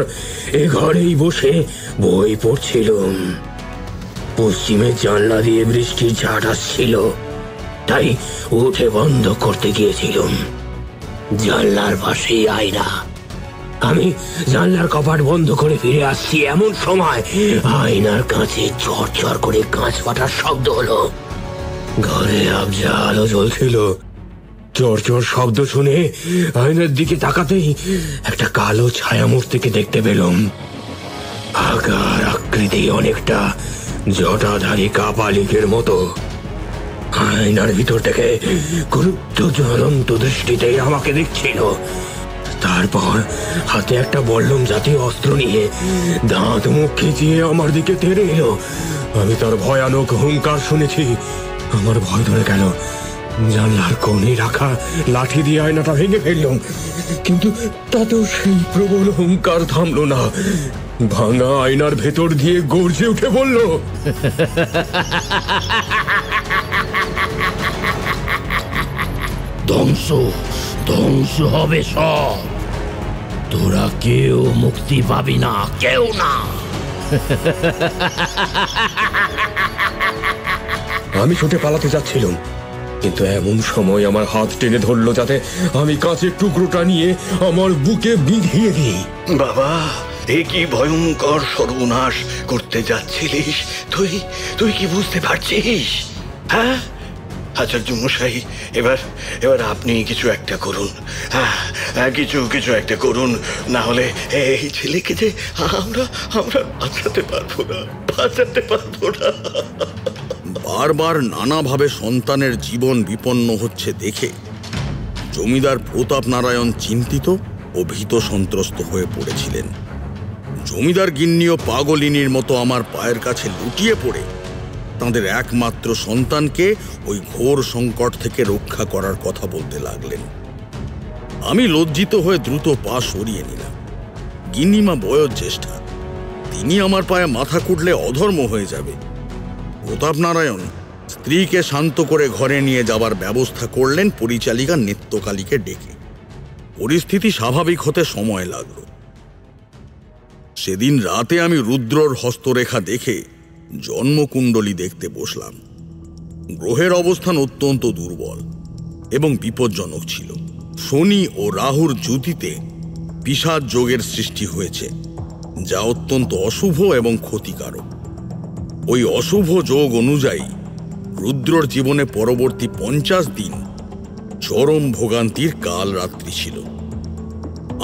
S1: এ ঘরেই বসে বই পড়ছিলাম। পশ্চিমের জানলা দিয়ে বৃষ্টির ঝাঁট আসছিল, তাই উঠে বন্ধ করতে গিয়েছিলাম। জানলার পাশেই আয়না। আমি জানলার কপাট বন্ধ করে ফিরে আসছি, এমন সময় আয়নার কাছে ঝরঝর করে কাঁচ ফাটার শব্দ হলো। ঘরে আবজা আলো জ্বলছিল। চড়চড় শব্দ শুনে আয়নার দিকে তাকাতেই একটা কালো ছায়ামূর্তিকে দেখতে পেলাম। আকার আকৃতি অনেকটা জটাধারী কাপালিকের মতো। আয়নার ভিতর থেকে গুরুত্ব জ্বলন্ত দৃষ্টিতে আমাকে দেখছিল। তারপর হাতে একটা বল্লম জাতীয় অস্ত্র নিয়ে দাঁত মুখ খিচিয়ে আমার দিকে তেড়ে এলো। আমি তার ভয়ানক হুঙ্কার শুনেছি। আমার ভয় ধরে গেল। জানলার কোণে রাখা লাঠি দিয়ে আয়নাটা ভেঙে ফেললাম, কিন্তু তাতেও সেই প্রবল হুঙ্কার থামলো না। ভাঙা আয়নার ভেতর দিয়ে গর্জে উঠে বলল,
S5: ধ্বংস ধ্বংস হবে সব, তোরা কেউ মুক্তি পাবি না, কেউ না।
S1: আমি ছুটে পালাতে যাচ্ছিলাম, কিন্তু এমন সময় আমার হাত টেনে ধরলো যাতে আমি কাঁচের টুকরোটা নিয়ে আমার বুকে বিঁধিয়ে দিই।
S10: বাবা, এ কি ভয়ঙ্কর সর্বনাশ করতে যাচ্ছিলিস? তুই তুই কি বুঝতে পারছিস? হ্যাঁ আচার্য মশাই, এবার এবার আপনি কিছু একটা করুন। হ্যাঁ, কিছু একটা করুন, না হলে এই ছেলেকে যে আমরা আমরা বাঁচাতে পারবো না।
S2: বারবার নানাভাবে সন্তানের জীবন বিপন্ন হচ্ছে দেখে জমিদার প্রতাপ নারায়ণ চিন্তিত ও ভীত সন্ত্রস্ত হয়ে পড়েছিলেন। জমিদার গিন্নিও পাগলিনীর মতো আমার পায়ের কাছে লুটিয়ে পড়ে তাঁদের একমাত্র সন্তানকে ওই ঘোর সংকট থেকে রক্ষা করার কথা বলতে লাগলেন। আমি লজ্জিত হয়ে দ্রুত পা সরিয়ে নিলাম। গিন্নিমা বয়োজ্যেষ্ঠা, তিনি আমার পায়ে মাথা কুটলে অধর্ম হয়ে যাবে। প্রতাপ নারায়ণ স্ত্রীকে শান্ত করে ঘরে নিয়ে যাবার ব্যবস্থা করলেন পরিচালিকা নিত্যকালীকে ডেকে। পরিস্থিতি স্বাভাবিক হতে সময় লাগলো। সেদিন রাতে আমি রুদ্রর হস্তরেখা দেখে জন্মকুণ্ডলী দেখতে বসলাম। গ্রহের অবস্থান অত্যন্ত দুর্বল এবং বিপজ্জনক ছিল। শনি ও রাহুর যুতিতে পিশাচ যোগের সৃষ্টি হয়েছে, যা অত্যন্ত অশুভ এবং ক্ষতিকারক। ওই অশুভ যোগ অনুযায়ী রুদ্রর জীবনে পরবর্তী 50 দিন চরম ভোগান্তির কাল রাত্রি ছিল।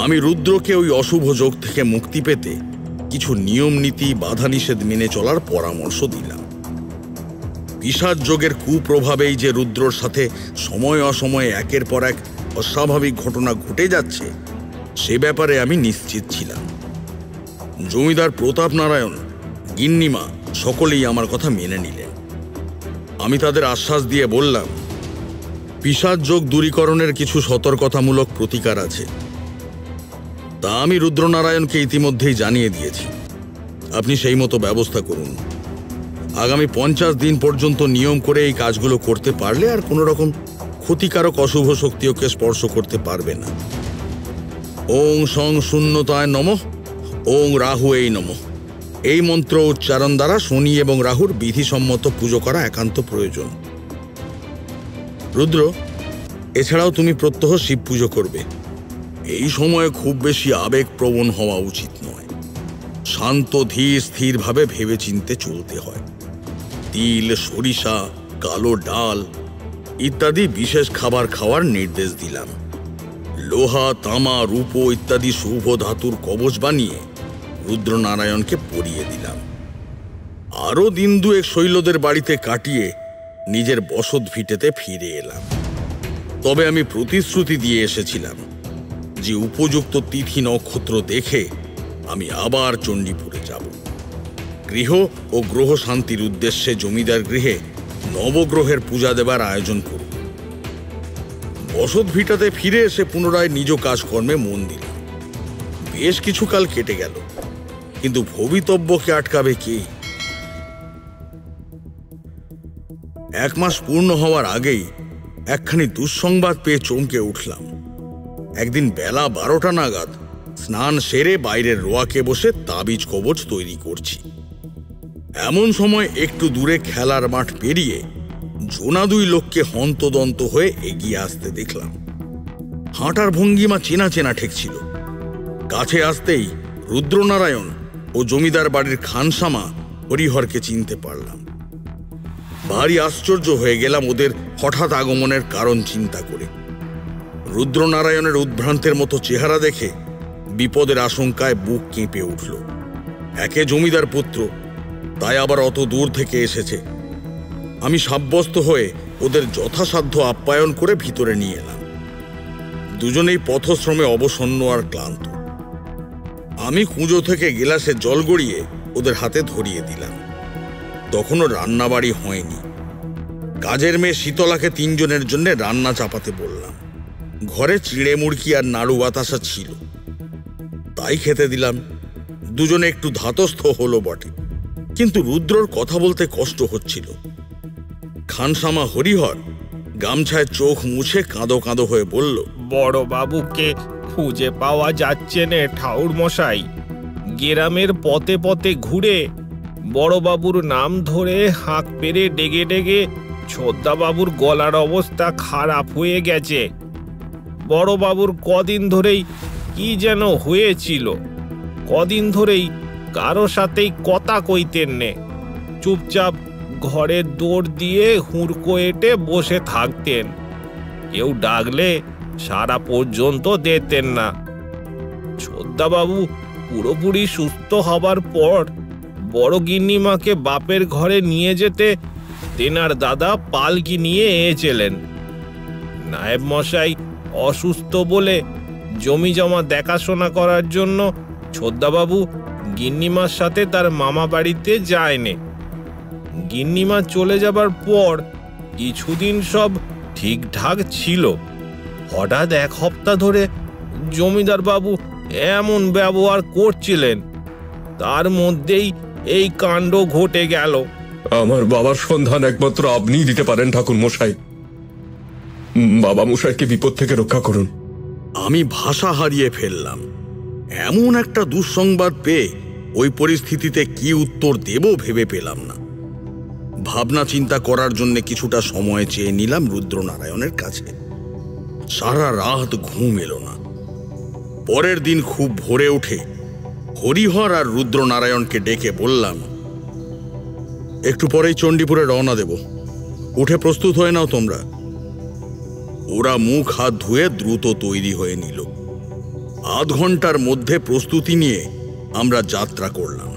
S2: আমি রুদ্রকে ওই অশুভ যোগ থেকে মুক্তি পেতে কিছু নিয়ম নীতি বাধা নিষেধ মেনে চলার পরামর্শ দিলাম। পিশাচ যোগের কুপ্রভাবেই যে রুদ্রর সাথে সময় অসময়ে একের পর এক অস্বাভাবিক ঘটনা ঘটে যাচ্ছে, সে ব্যাপারে আমি নিশ্চিত ছিলাম। জমিদার প্রতাপ নারায়ণ, গিন্নিমা সকলেই আমার কথা মেনে নিলেন। আমি তাদের আশ্বাস দিয়ে বললাম, পিশাচ যোগ দূরীকরণের কিছু সতর্কতামূলক প্রতিকার আছে, তা আমি রুদ্রনারায়ণকে ইতিমধ্যেই জানিয়ে দিয়েছি। আপনি সেই মতো ব্যবস্থা করুন। আগামী 50 দিন পর্যন্ত নিয়ম করে এই কাজগুলো করতে পারলে আর কোনো রকম ক্ষতিকারক অশুভ শক্তি ওকে স্পর্শ করতে পারবে না। ওং সং শূন্যতায় নমঃ, ওং রাহু এই নমঃ, এই মন্ত্র উচ্চারণ দ্বারা শনি এবং রাহুর বিধিসম্মত পুজো করা একান্ত প্রয়োজন। রুদ্র, এছাড়াও তুমি প্রত্যহ শিব পুজো করবে। এই সময়ে খুব বেশি আবেগপ্রবণ হওয়া উচিত নয়। শান্ত ধীর স্থিরভাবে ভেবে চিনতে চলতে হয়। তিল, সরিষা, কালো ডাল ইত্যাদি বিশেষ খাবার খাওয়ার নির্দেশ দিলাম। লোহা, তামা, রূপো ইত্যাদি শুভ ধাতুর কবচ বানিয়ে রুদ্রনারায়ণকে পরিয়ে দিলাম। আরও দিন দুয়েক শৈলদের বাড়িতে কাটিয়ে নিজের বসত ভিটেতে ফিরে এলাম। তবে আমি প্রতিশ্রুতি দিয়ে এসেছিলাম যে উপযুক্ত তিথি নক্ষত্র দেখে আমি আবার চণ্ডীপুরে যাব। গৃহ ও গ্রহ শান্তির উদ্দেশ্যে জমিদার গৃহে নবগ্রহের পূজা দেবার আয়োজন করব। বসত ভিটাতে ফিরে এসে পুনরায় নিজ কাজকর্মে মন দিলাম। বেশ কিছুকাল কেটে গেল, কিন্তু ভবিতব্যকে আটকাবে কে? 1 মাস পূর্ণ হওয়ার আগেই একখানি দুঃসংবাদ পেয়ে চমকে উঠলাম। একদিন বেলা 12টা নাগাদ স্নান সেরে বাইরের রোয়াকে বসে তাবিজ কবচ তৈরি করছি। এমন সময় একটু দূরে খেলার মাঠ পেরিয়ে জোনা 2 লোককে হন্তদন্ত হয়ে এগিয়ে আসতে দেখলাম। হাঁটার ভঙ্গিমা চেনা চেনা ঠেকছিল। কাছে আসতেই রুদ্রনারায়ণ ও জমিদার বাড়ির খানসামা হরিহরকে চিনতে পারলাম। ভারী আশ্চর্য হয়ে গেলাম ওদের হঠাৎ আগমনের কারণ চিন্তা করে। রুদ্রনারায়ণের উদ্ভ্রান্তের মতো চেহারা দেখে বিপদের আশঙ্কায় বুক কেঁপে উঠল। একে জমিদার পুত্র, তাই আবার অত দূর থেকে এসেছে। আমি সাব্যস্ত হয়ে ওদের যথাসাধ্য আপ্যায়ন করে ভিতরে নিয়ে এলাম। দুজনেই পথশ্রমে অবসন্ন আর ক্লান্ত। আমি কুঁজো থেকে গেলাসে জল গড়িয়ে ওদের হাতে ধরিয়ে দিলাম। তখনও রান্নাবাড়ি হয়নি। কাজের মেয়ে শীতলাকে 3 জনের জন্য রান্না চাপাতে বললাম। ঘরে চিড়ে মুড়কি আর নাড়ু বাতাসা ছিল, তাই খেতে দিলাম। দুজনে একটু ধাতস্থ হলো বটে, কিন্তু রুদ্রর কথা বলতে কষ্ট হচ্ছিল। খানসামা হরিহর গামছায় চোখ মুছে কাঁদো কাঁদো হয়ে বলল,
S11: বড় বাবুকে খুঁজে পাওয়া যাচ্ছে না ঠাউর মশাই। গ্রামের পথে পথে ঘুরে বড়বাবুর নাম ধরে হাঁক পেরে ডেগে ডেগে ছোদ্দাবাবুর গলার অবস্থা খারাপ হয়ে গেছে। বড়বাবুর কদিন ধরেই কি যেন হয়েছিল। কদিন ধরেই কারো সাথেই কথা কইতেন নে, চুপচাপ ঘরের দৌড় দিয়ে হুঁড়কো এঁটে বসে থাকতেন। কেউ ডাকলে সারা পর্যন্ত দিতেন না। ছোদ্দাবাবু পুরোপুরি সুস্থ হবার পর বড় গিন্নিমাকে বাপের ঘরে নিয়ে যেতে তেনার দাদা পালকি নিয়ে এসেছিলেন। নায়েব মশাই অসুস্থ বলে জমি জমা দেখাশোনা করার জন্য ছোদ্দাবাবু গিন্নিমার সাথে তার মামা বাড়িতে যায়নি। গিন্নিমা চলে যাবার পর কিছুদিন সব ঠিকঠাক ছিল। হঠাৎ 1 সপ্তাহ ধরে জমিদার বাবু এমন ব্যবহার করছিলেন, তার মধ্যেই এই কাণ্ড ঘটে গেল।
S6: আমার বাবার সন্ধান একমাত্র আপনিই দিতে পারেন ঠাকুর মশাই। বাবা মশাইকে বিপদ থেকে রক্ষা করুন।
S2: আমি ভাষা হারিয়ে ফেললাম। এমন একটা দুঃসংবাদ পেয়ে ওই পরিস্থিতিতে কি উত্তর দেব ভেবে পেলাম না। ভাবনা চিন্তা করার জন্য কিছুটা সময় চেয়ে নিলাম রুদ্রনারায়ণের কাছে। সারা রাত ঘুম এলো না। পরের দিন খুব ভোরে উঠে হরিহর আর রুদ্রনারায়ণকে ডেকে বললাম, একটু পরেই চণ্ডীপুরে রওনা দেব, উঠে প্রস্তুত হয়ে নাও তোমরা। ওরা মুখ হাত ধুয়ে দ্রুত তৈরি হয়ে নিল। 8 ঘন্টার মধ্যে প্রস্তুতি নিয়ে আমরা যাত্রা করলাম।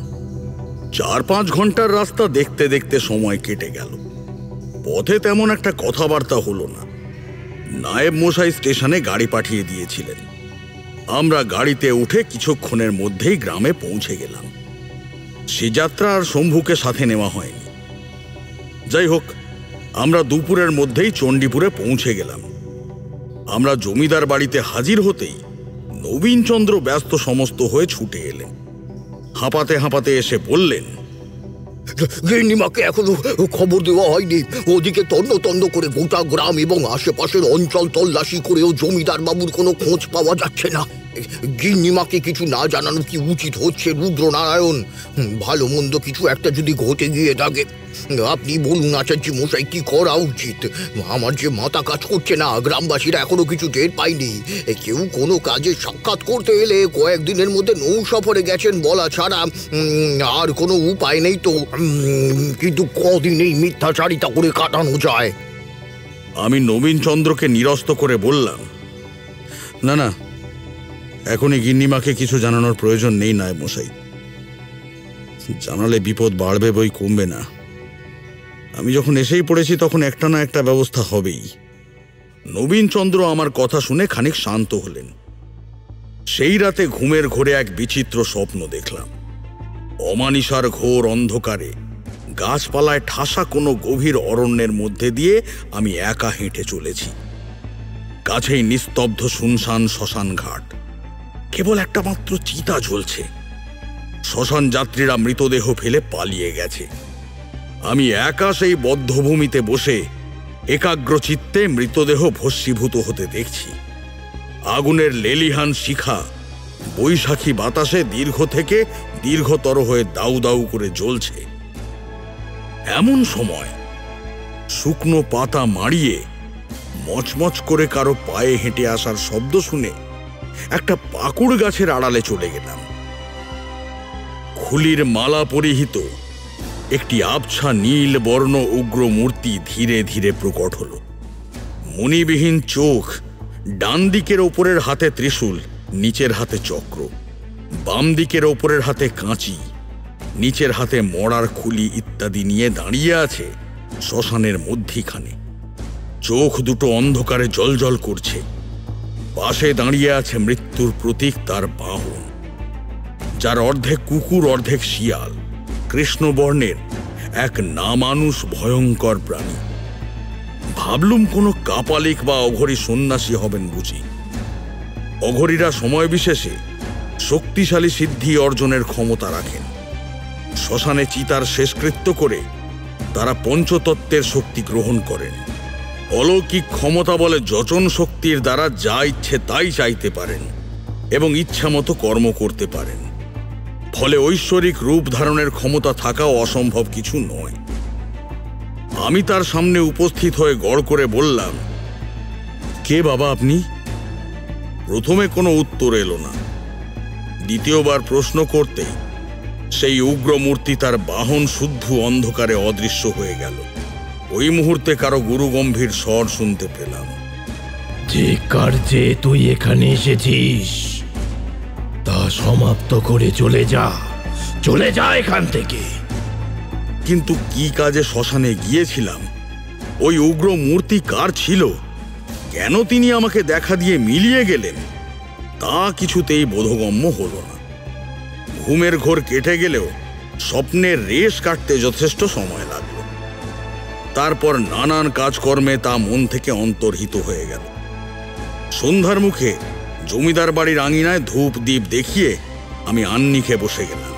S2: 4-5 ঘন্টার রাস্তা দেখতে দেখতে সময় কেটে গেল। পথে তেমন একটা কথাবার্তা হলো না। নায়েব মশাই স্টেশনে গাড়ি পাঠিয়ে দিয়েছিলেন। আমরা গাড়িতে উঠে কিছুক্ষণের মধ্যেই গ্রামে পৌঁছে গেলাম। সে যাত্রা আর শম্ভুকে সাথে নেওয়া হয়নি। যাই হোক, আমরা দুপুরের মধ্যেই চণ্ডীপুরে পৌঁছে গেলাম। আমরা জমিদার বাড়িতে হাজির হতেই নবীনচন্দ্র ব্যস্ত সমস্ত হয়ে ছুটে এলেন। হাঁপাতে হাঁপাতে এসে বললেন,
S3: গিন্নিমাকে এখনো খবর দেওয়া হয়নি। ওদিকে তন্ন তন্ন করে গোটা গ্রাম এবং আশেপাশের অঞ্চল তল্লাশি করেও জমিদার বাবুর কোনো খোঁজ পাওয়া যাচ্ছে না। গিন্নিমাকে কিছু না জানানো কি উচিত হচ্ছে রুদ্রনারায়ণ? ভালো মন্দ কিছু একটা যদি ঘটে গিয়ে থাকে, আপনি বলুন আচার্য মশাই, কি করা উচিত? আমার যে মাথা কাজ করছে না, গ্রামবাসীরা এখনো কিছু টের পায়নি। কেউ কোনো কাজে সাক্ষাৎ করতে এলে কয়েকদিনের মধ্যে নৌ সফরে গেছেন বলা ছাড়া আর কোনো উপায় নেই তো। কিন্তু কদিন এই মিথ্যাচারিতা করে কাটানো যায়?
S2: আমি নবীনচন্দ্রকে নিরস্ত করে বললাম, না না, এখনই গিন্নিমাকে কিছু জানানোর প্রয়োজন নেই নায়েব মশাই। জানালে বিপদ বাড়বে বই কমবে না। আমি যখন এসেই পড়েছি তখন একটা না একটা ব্যবস্থা হবেই। নবীনচন্দ্র আমার কথা শুনে খানিক শান্ত হলেন। সেই রাতে ঘুমের ঘোরে এক বিচিত্র স্বপ্ন দেখলাম। অমানিসার ঘোর অন্ধকারে গাছপালায় ঠাসা কোনো গভীর অরণ্যের মধ্যে দিয়ে আমি একা হেঁটে চলেছি। কাছেই নিস্তব্ধ শুনশান শ্মশান ঘাট, কেবল একটা মাত্র চিতা জ্বলছে। শ্মশান যাত্রীরা মৃতদেহ ফেলে পালিয়ে গেছে। আমি একা সেই বদ্ধভূমিতে বসে একাগ্র চিত্তে মৃতদেহ ভস্মীভূত হতে দেখছি। আগুনের লেলিহান শিখা বৈশাখী বাতাসে দীর্ঘ থেকে দীর্ঘতর হয়ে দাউ দাউ করে জ্বলছে। এমন সময় শুকনো পাতা মাড়িয়ে মচমচ করে কারো পায়ে হেঁটে আসার শব্দ শুনে একটা পাকুড় গাছের আড়ালে চলে গেলাম। খুলির মালা পরিহিত একটি আবছা নীল বর্ণ উগ্র মূর্তি ধীরে ধীরে প্রকট হল। মণিবিহীন চোখ, ডান দিকের ওপরের হাতে ত্রিশূল, নিচের হাতে চক্র, বাম দিকের ওপরের হাতে কাঁচি, নিচের হাতে মরার খুলি ইত্যাদি নিয়ে দাঁড়িয়ে আছে শ্মশানের মধ্যিখানে। চোখ দুটো অন্ধকারে জ্বলজ্বল করছে। পাশে দাঁড়িয়ে আছে মৃত্যুর প্রতীক তার বাহন, যার অর্ধেক কুকুর অর্ধেক শিয়াল, কৃষ্ণবর্ণের এক নামানুষ ভয়ঙ্কর প্রাণী। ভাবলুম কোনো কাপালিক বা অঘরী সন্ন্যাসী হবেন বুঝি। অঘরীরা সময় বিশেষে শক্তিশালী সিদ্ধি অর্জনের ক্ষমতা রাখেন। শ্মশানে চিতার শেষকৃত্য করে তারা পঞ্চতত্ত্বের শক্তি গ্রহণ করেন। অলৌকিক ক্ষমতা বলে যচন শক্তির দ্বারা যা ইচ্ছে তাই চাইতে পারেন এবং ইচ্ছামতো কর্ম করতে পারেন। ফলে ঐশ্বরিক রূপ ধারণের ক্ষমতা থাকাও অসম্ভব কিছু নয়। আমি তার সামনে উপস্থিত হয়ে গড় করে বললাম, কে বাবা আপনি? প্রথমে কোনো উত্তর এলো না। দ্বিতীয়বার প্রশ্ন করতেই সেই উগ্র মূর্তি তার বাহন শুদ্ধ অন্ধকারে অদৃশ্য হয়ে গেল। ওই মুহূর্তে কারো গুরুগম্ভীর স্বর শুনতে পেলাম,
S1: যে কার্যে তুই এখানে এসেছিস তা সমাপ্ত করে চলে যা এখান থেকে।
S2: কিন্তু কি কাজে শ্মশানে গিয়েছিলাম, ওই উগ্র মূর্তি কার ছিল, কেন তিনি আমাকে দেখা দিয়ে মিলিয়ে গেলেন, তা কিছুতেই বোধগম্য হল না। ঘুমের ঘোর কেটে গেলেও স্বপ্নের রেশ কাটতে যথেষ্ট সময় লাগলো। তারপর নানান কাজকর্মে তা মন থেকে অন্তর্হিত হয়ে গেল। সন্ধ্যার মুখে জমিদার বাড়ির আঙিনায় ধূপ দ্বীপ দেখিয়ে আমি আন্নিকে বসে গেলাম।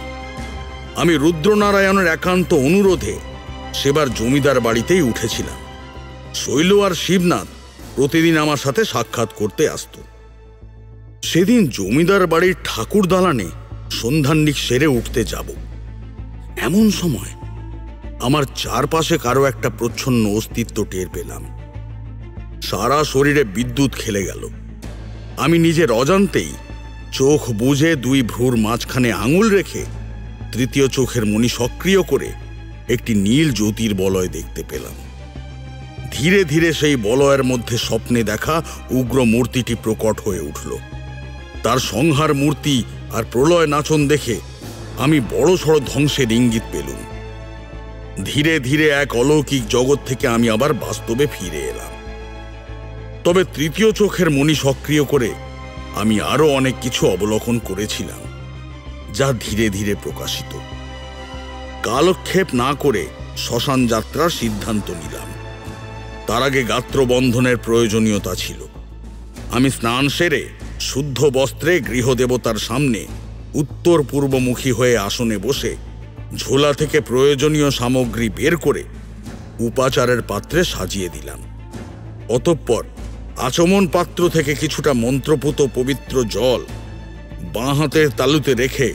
S2: আমি রুদ্রনারায়ণের একান্ত অনুরোধে সেবার জমিদার বাড়িতেই উঠেছিলাম। শৈল আর শিবনাথ প্রতিদিন আমার সাথে সাক্ষাৎ করতে আসত। সেদিন জমিদার বাড়ির ঠাকুর দালানে সন্ধ্যান্নিক সেরে উঠতে যাব। এমন সময় আমার চারপাশে কারো একটা প্রচ্ছন্ন অস্তিত্ব টের পেলাম। সারা শরীরে বিদ্যুৎ খেলে গেল। আমি নিজের অজান্তেই চোখ বুজে দুই ভ্রুর মাঝখানে আঙুল রেখে তৃতীয় চোখের মণি সক্রিয় করে একটি নীল জ্যোতির বলয় দেখতে পেলাম। ধীরে ধীরে সেই বলয়ের মধ্যে স্বপ্নে দেখা উগ্র মূর্তিটি প্রকট হয়ে উঠল। তার সংহার মূর্তি আর প্রলয় নাচন দেখে আমি বড়সড় ধ্বংসের ইঙ্গিত পেলুম। ধীরে ধীরে এক অলৌকিক জগৎ থেকে আমি আবার বাস্তবে ফিরে এলাম। তবে তৃতীয় চোখের মণি সক্রিয় করে আমি আরো অনেক কিছু অবলোকন করেছিলাম, যা ধীরে ধীরে প্রকাশিত। কালক্ষেপ না করে শ্মশান যাত্রার সিদ্ধান্ত নিলাম। তার আগে গাত্রবন্ধনের প্রয়োজনীয়তা ছিল। আমি স্নান সেরে শুদ্ধ বস্ত্রে গৃহদেবতার সামনে উত্তর পূর্বমুখী হয়ে আসনে বসে ঝোলা থেকে প্রয়োজনীয় সামগ্রী বের করে উপাচারের পাত্রে সাজিয়ে দিলাম। অতঃপর আচমন পাত্র থেকে কিছুটা মন্ত্রপুত পবিত্র জল বাঁ হাতের তালুতে রেখে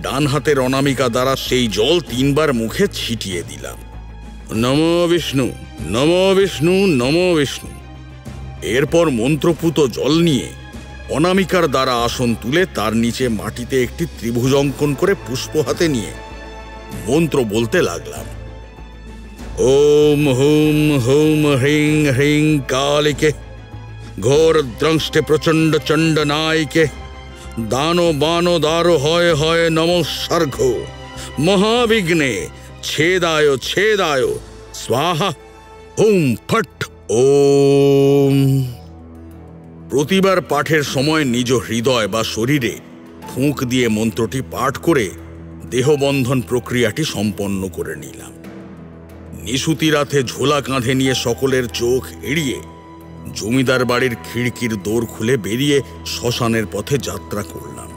S2: ডান হাতের অনামিকা দ্বারা সেই জল 3 বার মুখে ছিটিয়ে দিলাম। নমো বিষ্ণু, নমো বিষ্ণু, নমো বিষ্ণু। এরপর মন্ত্রপুত জল নিয়ে অনামিকার দ্বারা আসন তুলে তার নিচে মাটিতে একটি ত্রিভুজ অঙ্কন করে পুষ্প হাতে নিয়ে মন্ত্র বলতে লাগলাম। ওম হুম হুম হ্রিং হ্রিং কালিকে ঘোর দ্রংষ্টে প্রচণ্ড চণ্ড নায়কে দানো বানো দারো হয় হয় নমস্বর্ঘ মহাবিঘ্নে ছেদায় ছেদায় স্বাহা হুম ফট ওম। প্রতিবার পাঠের সময় নিজ হৃদয় বা শরীরে ফুঁক দিয়ে মন্ত্রটি পাঠ করে দেহবন্ধন প্রক্রিয়াটি সম্পন্ন করে নিলাম। নিশুতি রাতে ঝোলা কাঁধে নিয়ে সকলের চোখ এড়িয়ে জমিদার বাড়ির খিড়কির দোর খুলে বেরিয়ে শ্মশানের পথে যাত্রা করলাম।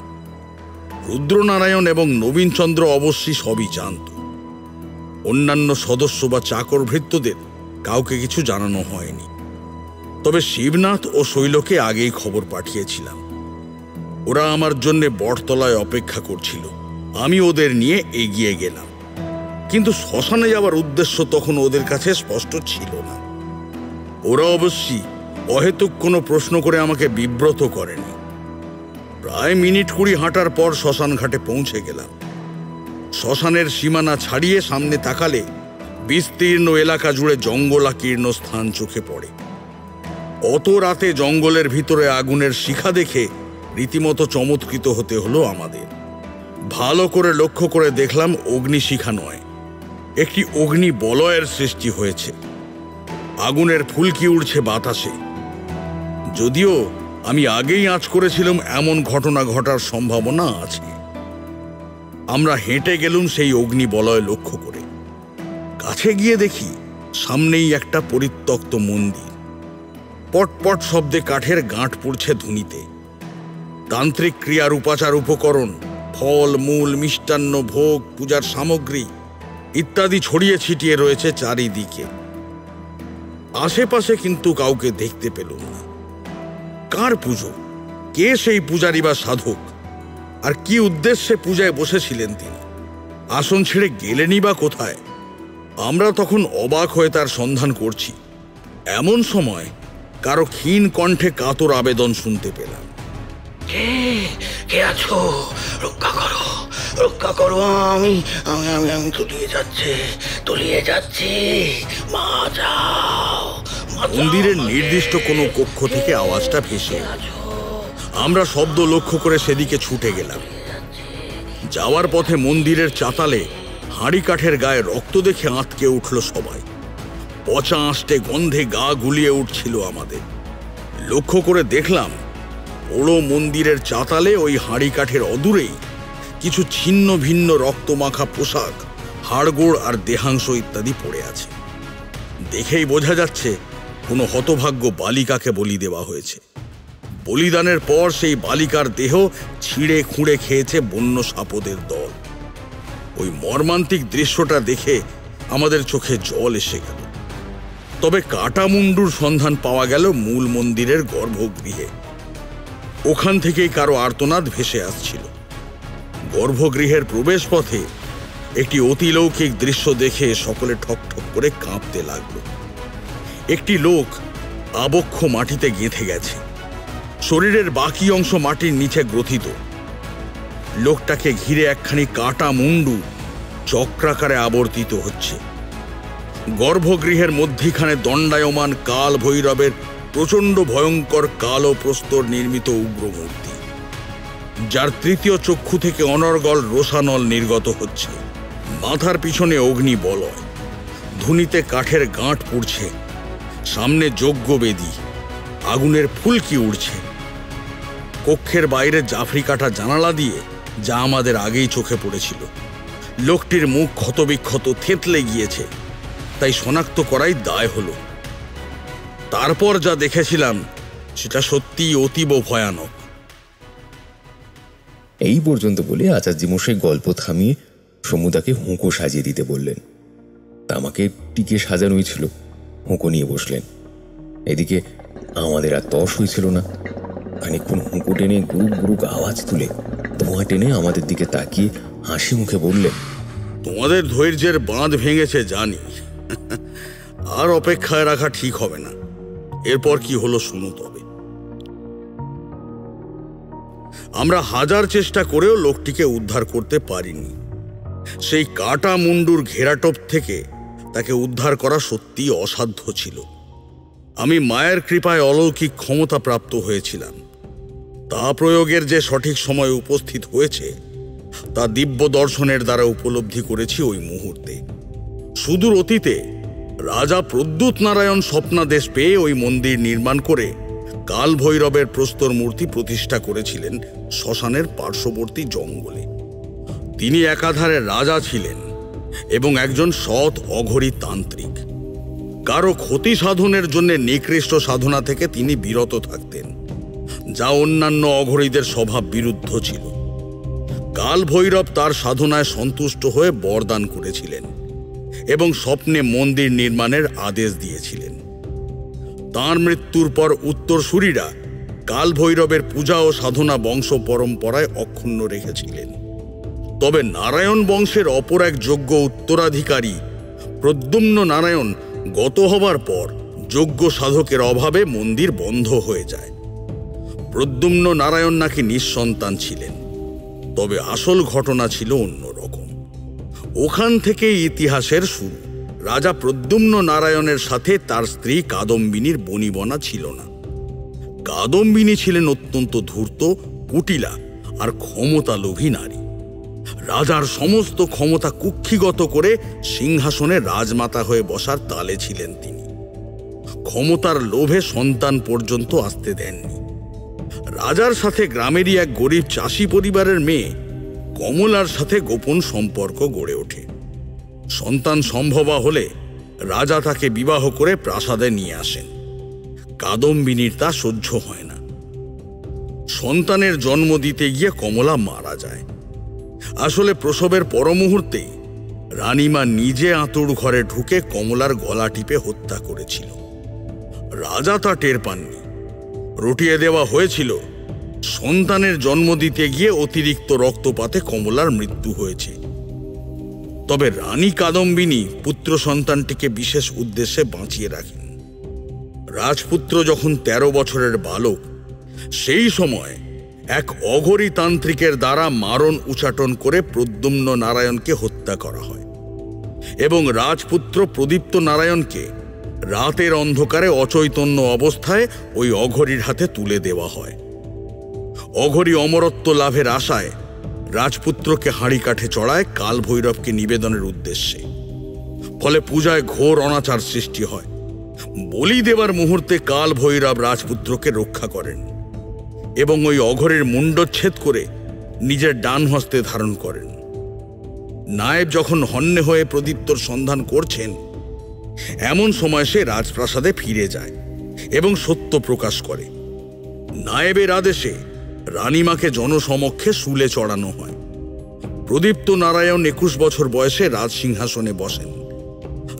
S2: রুদ্রনারায়ণ এবং নবীনচন্দ্র অবশ্যই সবই জানত। অন্যান্য সদস্য বা চাকর ভৃত্যদের কাউকে কিছু জানানো হয়নি। তবে শিবনাথ ও শৈলকে আগেই খবর পাঠিয়েছিলাম। ওরা আমার জন্য বটতলায় অপেক্ষা করছিল। আমি ওদের নিয়ে এগিয়ে গেলাম, কিন্তু শ্মশানে যাওয়ার উদ্দেশ্য তখন ওদের কাছে স্পষ্ট ছিল না। ওরা অবশ্যই অহেতুক কোনো প্রশ্ন করে আমাকে বিব্রত করেনি। প্রায় মিনিট 20 হাঁটার পর শ্মশান ঘাটে পৌঁছে গেলাম। শ্মশানের সীমানা ছাড়িয়ে সামনে তাকালে বিস্তীর্ণ এলাকা জুড়ে জঙ্গলাকীর্ণ স্থান চোখে পড়ে। অত রাতে জঙ্গলের ভিতরে আগুনের শিখা দেখে রীতিমতো চমৎকৃত হতে হলো আমাদের। ভালো করে লক্ষ্য করে দেখলাম অগ্নিশিখা নয়, একটি অগ্নি বলয়ের সৃষ্টি হয়েছে। আগুনের ফুলকি উড়ছে বাতাসে। যদিও আমি আগেই আঁচ করেছিলাম এমন ঘটনা ঘটার সম্ভাবনা আছে। আমরা হেঁটে গেলুম সেই অগ্নি বলয় লক্ষ্য করে। কাছে গিয়ে দেখি সামনেই একটা পরিত্যক্ত মন্দির। পটপট শব্দে কাঠের গাঁট পড়ছে ধুনিতে। তান্ত্রিক ক্রিয়ার উপাচার উপকরণ, ফল মূল, মিষ্টান্ন, ভোগ, পূজার সামগ্রী ইত্যাদি ছড়িয়ে ছিটিয়ে রয়েছে চারিদিকে। আশেপাশে কিন্তু কাউকে দেখতে পেলুম না। কার পুজো, কে সেই পূজারী বা সাধক, আর কি উদ্দেশ্যে পূজায় বসেছিলেন তিনি? আসন ছেড়ে গেলেনই বা কোথায়? আমরা তখন অবাক হয়ে তার সন্ধান করছি। এমন সময় কারো ক্ষীণ কণ্ঠে কাতর আবেদন শুনতে পেলাম।
S10: কে কে আছো? রক্ষা করো, রক্ষা করো, আমি আমি আমি আমি তলিয়ে যাচ্ছি, মা যাও।
S2: মন্দিরের নির্দিষ্ট কোনো কক্ষ থেকে আওয়াজটা ভেসে আমরা শব্দ লক্ষ্য করে সেদিকে ছুটে গেলাম। যাওয়ার পথে মন্দিরের চাতালে হাঁড়ি কাঠের গায়ে রক্ত দেখে আঁতকে উঠল সবাই। পচা আঁশটে গন্ধে গা গুলিয়ে উঠছিল আমাদের। লক্ষ্য করে দেখলাম বড় মন্দিরের চাতালে ওই হাঁড়ি কাঠের অদূরেই কিছু ছিন্ন ভিন্ন রক্তমাখা পোশাক, হাড়গোড় আর দেহাংশ ইত্যাদি পড়ে আছে। দেখেই বোঝা যাচ্ছে কোনো হতভাগ্য বালিকাকে বলি দেওয়া হয়েছে। বলিদানের পর সেই বালিকার দেহ ছিঁড়ে খুঁড়ে খেয়েছে বন্য সাপদের দল। ওই মর্মান্তিক দৃশ্যটা দেখে আমাদের চোখে জল এসে গেল। তবে কাটা মুন্ডুর সন্ধান পাওয়া গেল মূল মন্দিরের গর্ভগৃহে। ওখান থেকেই কারো আর্তনাদ ভেসে আসছিল। গর্ভগৃহের প্রবেশ পথে একটি অতিলৌকিক দৃশ্য দেখে সকলে ঠক ঠক করে কাঁপতে লাগলো। একটি লোক আবক্ষ মাটিতে গেঁথে গেছে, শরীরের বাকি অংশ মাটির নিচে গ্রথিত। লোকটাকে ঘিরে একখানি কাটা মুন্ডু চক্রাকারে আবর্তিত হচ্ছে। গর্ভগৃহের মধ্যিখানে দণ্ডায়মান কাল ভৈরবের প্রচণ্ড ভয়ঙ্কর কালো প্রস্তর নির্মিত উগ্রমূর্তি, যার তৃতীয় চক্ষু থেকে অনর্গল রোষানল নির্গত হচ্ছে। মাথার পিছনে অগ্নি বলয়, ধুনিতে কাঠের গাঁট পুড়ছে, সামনে যজ্ঞবেদী, আগুনের ফুলকি উড়ছে। কক্ষের বাইরে জাফরি কাটা জানালা দিয়ে, যা আমাদের আগেই চোখে পড়েছিল, লোকটির মুখ ক্ষতবিক্ষত থেতলে গিয়েছে, তাই শনাক্ত করাই দায় হলো। তারপর যা দেখেছিলাম সেটা সত্যিই অতীব ভয়ানক।
S8: এই পর্যন্ত বলে আচার্যি মশাই গল্প থামিয়ে সমুদাকে হুঁকো সাজিয়ে দিতে বললেন। আমাকে টিকে সাজানোই ছিল, হুঁকো নিয়ে বসলেন। এদিকে আমাদের আর তস হয়েছিল না। খানিকক্ষণ হুঁকো টেনে গুরুক গুরুক আওয়াজ তুলে ধোঁয়া টেনে আমাদের দিকে তাকিয়ে হাসি মুখে বললেন,
S2: তোমাদের ধৈর্যের বাঁধ ভেঙেছে জানি, আর অপেক্ষায় রাখা ঠিক হবে না। এরপর কি হলো শুনো তবে। আমরা হাজার চেষ্টা করেও লোকটিকে উদ্ধার করতে পারিনি। সেই কাটা মুন্ডুর ঘেরাটোপ থেকে তাকে উদ্ধার করা সত্যি অসাধ্য ছিল। আমি মায়ের কৃপায় অলৌকিক ক্ষমতা প্রাপ্ত হয়েছিলাম। তা প্রয়োগের যে সঠিক সময় উপস্থিত হয়েছে তা দিব্য দর্শনের দ্বারা উপলব্ধি করেছি ওই মুহূর্তে। সুদূর অতীতে রাজা প্রদ্যুৎ নারায়ণ স্বপ্নাদেশ পেয়ে ওই মন্দির নির্মাণ করে কাল ভৈরবের প্রস্তর মূর্তি প্রতিষ্ঠা করেছিলেন শ্মশানের পার্শ্ববর্তী জঙ্গলে। তিনি একাধারে রাজা ছিলেন এবং একজন সৎ অঘরী তান্ত্রিক। কারো ক্ষতি সাধনের জন্য নিকৃষ্ট সাধনা থেকে তিনি বিরত থাকতেন, যা অন্যান্য অঘরীদের স্বভাব বিরুদ্ধ ছিল। কাল ভৈরব তার সাধনায় সন্তুষ্ট হয়ে বরদান করেছিলেন এবং স্বপ্নে মন্দির নির্মাণের আদেশ দিয়েছিলেন। তাঁর মৃত্যুর পর উত্তরসূরিরা কাল ভৈরবের পূজা ও সাধনা বংশ পরম্পরায় অক্ষুণ্ণ রেখেছিলেন। তবে নারায়ণ বংশের অপর এক যোগ্য উত্তরাধিকারী প্রদ্যুম্ন নারায়ণ গত হবার পর যোগ্য সাধকের অভাবে মন্দির বন্ধ হয়ে যায়। প্রদ্যুম্ন নারায়ণ নাকি নিঃসন্তান ছিলেন, তবে আসল ঘটনা ছিল অন্যরকম। ওখান থেকেই ইতিহাসের শুরু। রাজা প্রদ্যুম্ন নারায়ণের সাথে তার স্ত্রী কাদম্বিনীর বনিবনা ছিল না। কাদম্বিনী ছিলেন অত্যন্ত ধূর্ত, কুটিলা আর ক্ষমতালোভী নারী। রাজার সমস্ত ক্ষমতা কুক্ষিগত করে সিংহাসনে রাজমাতা হয়ে বসার তালে ছিলেন তিনি। ক্ষমতার লোভে সন্তান পর্যন্ত আসতে দেননি। রাজার সাথে গ্রামেরই এক গরিব চাষি পরিবারের মেয়ে কমলার সাথে গোপন সম্পর্ক গড়ে ওঠে। সন্তান সম্ভবা হলে রাজা তাকে বিবাহ করে প্রাসাদে নিয়ে আসেন। কাদম্বিনীর তা সহ্য হয় না। সন্তানের জন্ম দিতে গিয়ে কমলা মারা যায়। আসলে প্রসবের পর মুহূর্তেই রানীমা নিজে আঁতুড় ঘরে ঢুকে কমলার গলা টিপে হত্যা করেছিল। রাজা তা টের পাননি। রটিয়ে দেওয়া হয়েছিল সন্তানের জন্ম দিতে গিয়ে অতিরিক্ত রক্তপাতে কমলার মৃত্যু হয়েছে। তবে রানী কাদম্বিনী পুত্র সন্তানটিকে বিশেষ উদ্দেশ্যে বাঁচিয়ে রাখেন। রাজপুত্র যখন 13 বছরের বালক, সেই সময় এক অঘরী তান্ত্রিকের দ্বারা মারণ উচাটন করে প্রদ্যুম্ন নারায়ণকে হত্যা করা হয় এবং রাজপুত্র প্রদীপ্ত নারায়ণকে রাতের অন্ধকারে অচৈতন্য অবস্থায় ওই অঘরীর হাতে তুলে দেওয়া হয়। অঘরী অমরত্ব লাভের আশায় রাজপুত্রকে হাঁড়ি কাঠে চড়ায় কাল ভৈরবকে নিবেদনের উদ্দেশ্যে। ফলে পূজায় ঘোর অনাচার সৃষ্টি হয়। বলি দেবার মুহূর্তে কাল ভৈরব রাজপুত্রকে রক্ষা করেন এবং ওই অঘরের মুণ্ডচ্ছেদ করে নিজের ডান হস্তে ধারণ করেন। নায়েব যখন হন্যে হয়ে প্রদীপ্তর সন্ধান করছেন, এমন সময় সে রাজপ্রাসাদে ফিরে যায় এবং সত্য প্রকাশ করে। নায়েবের আদেশে রানীমাকে জনসমক্ষে শুলে চড়ানো হয়। প্রদীপ্ত নারায়ণ 21 বছর বয়সে রাজসিংহাসনে বসেন।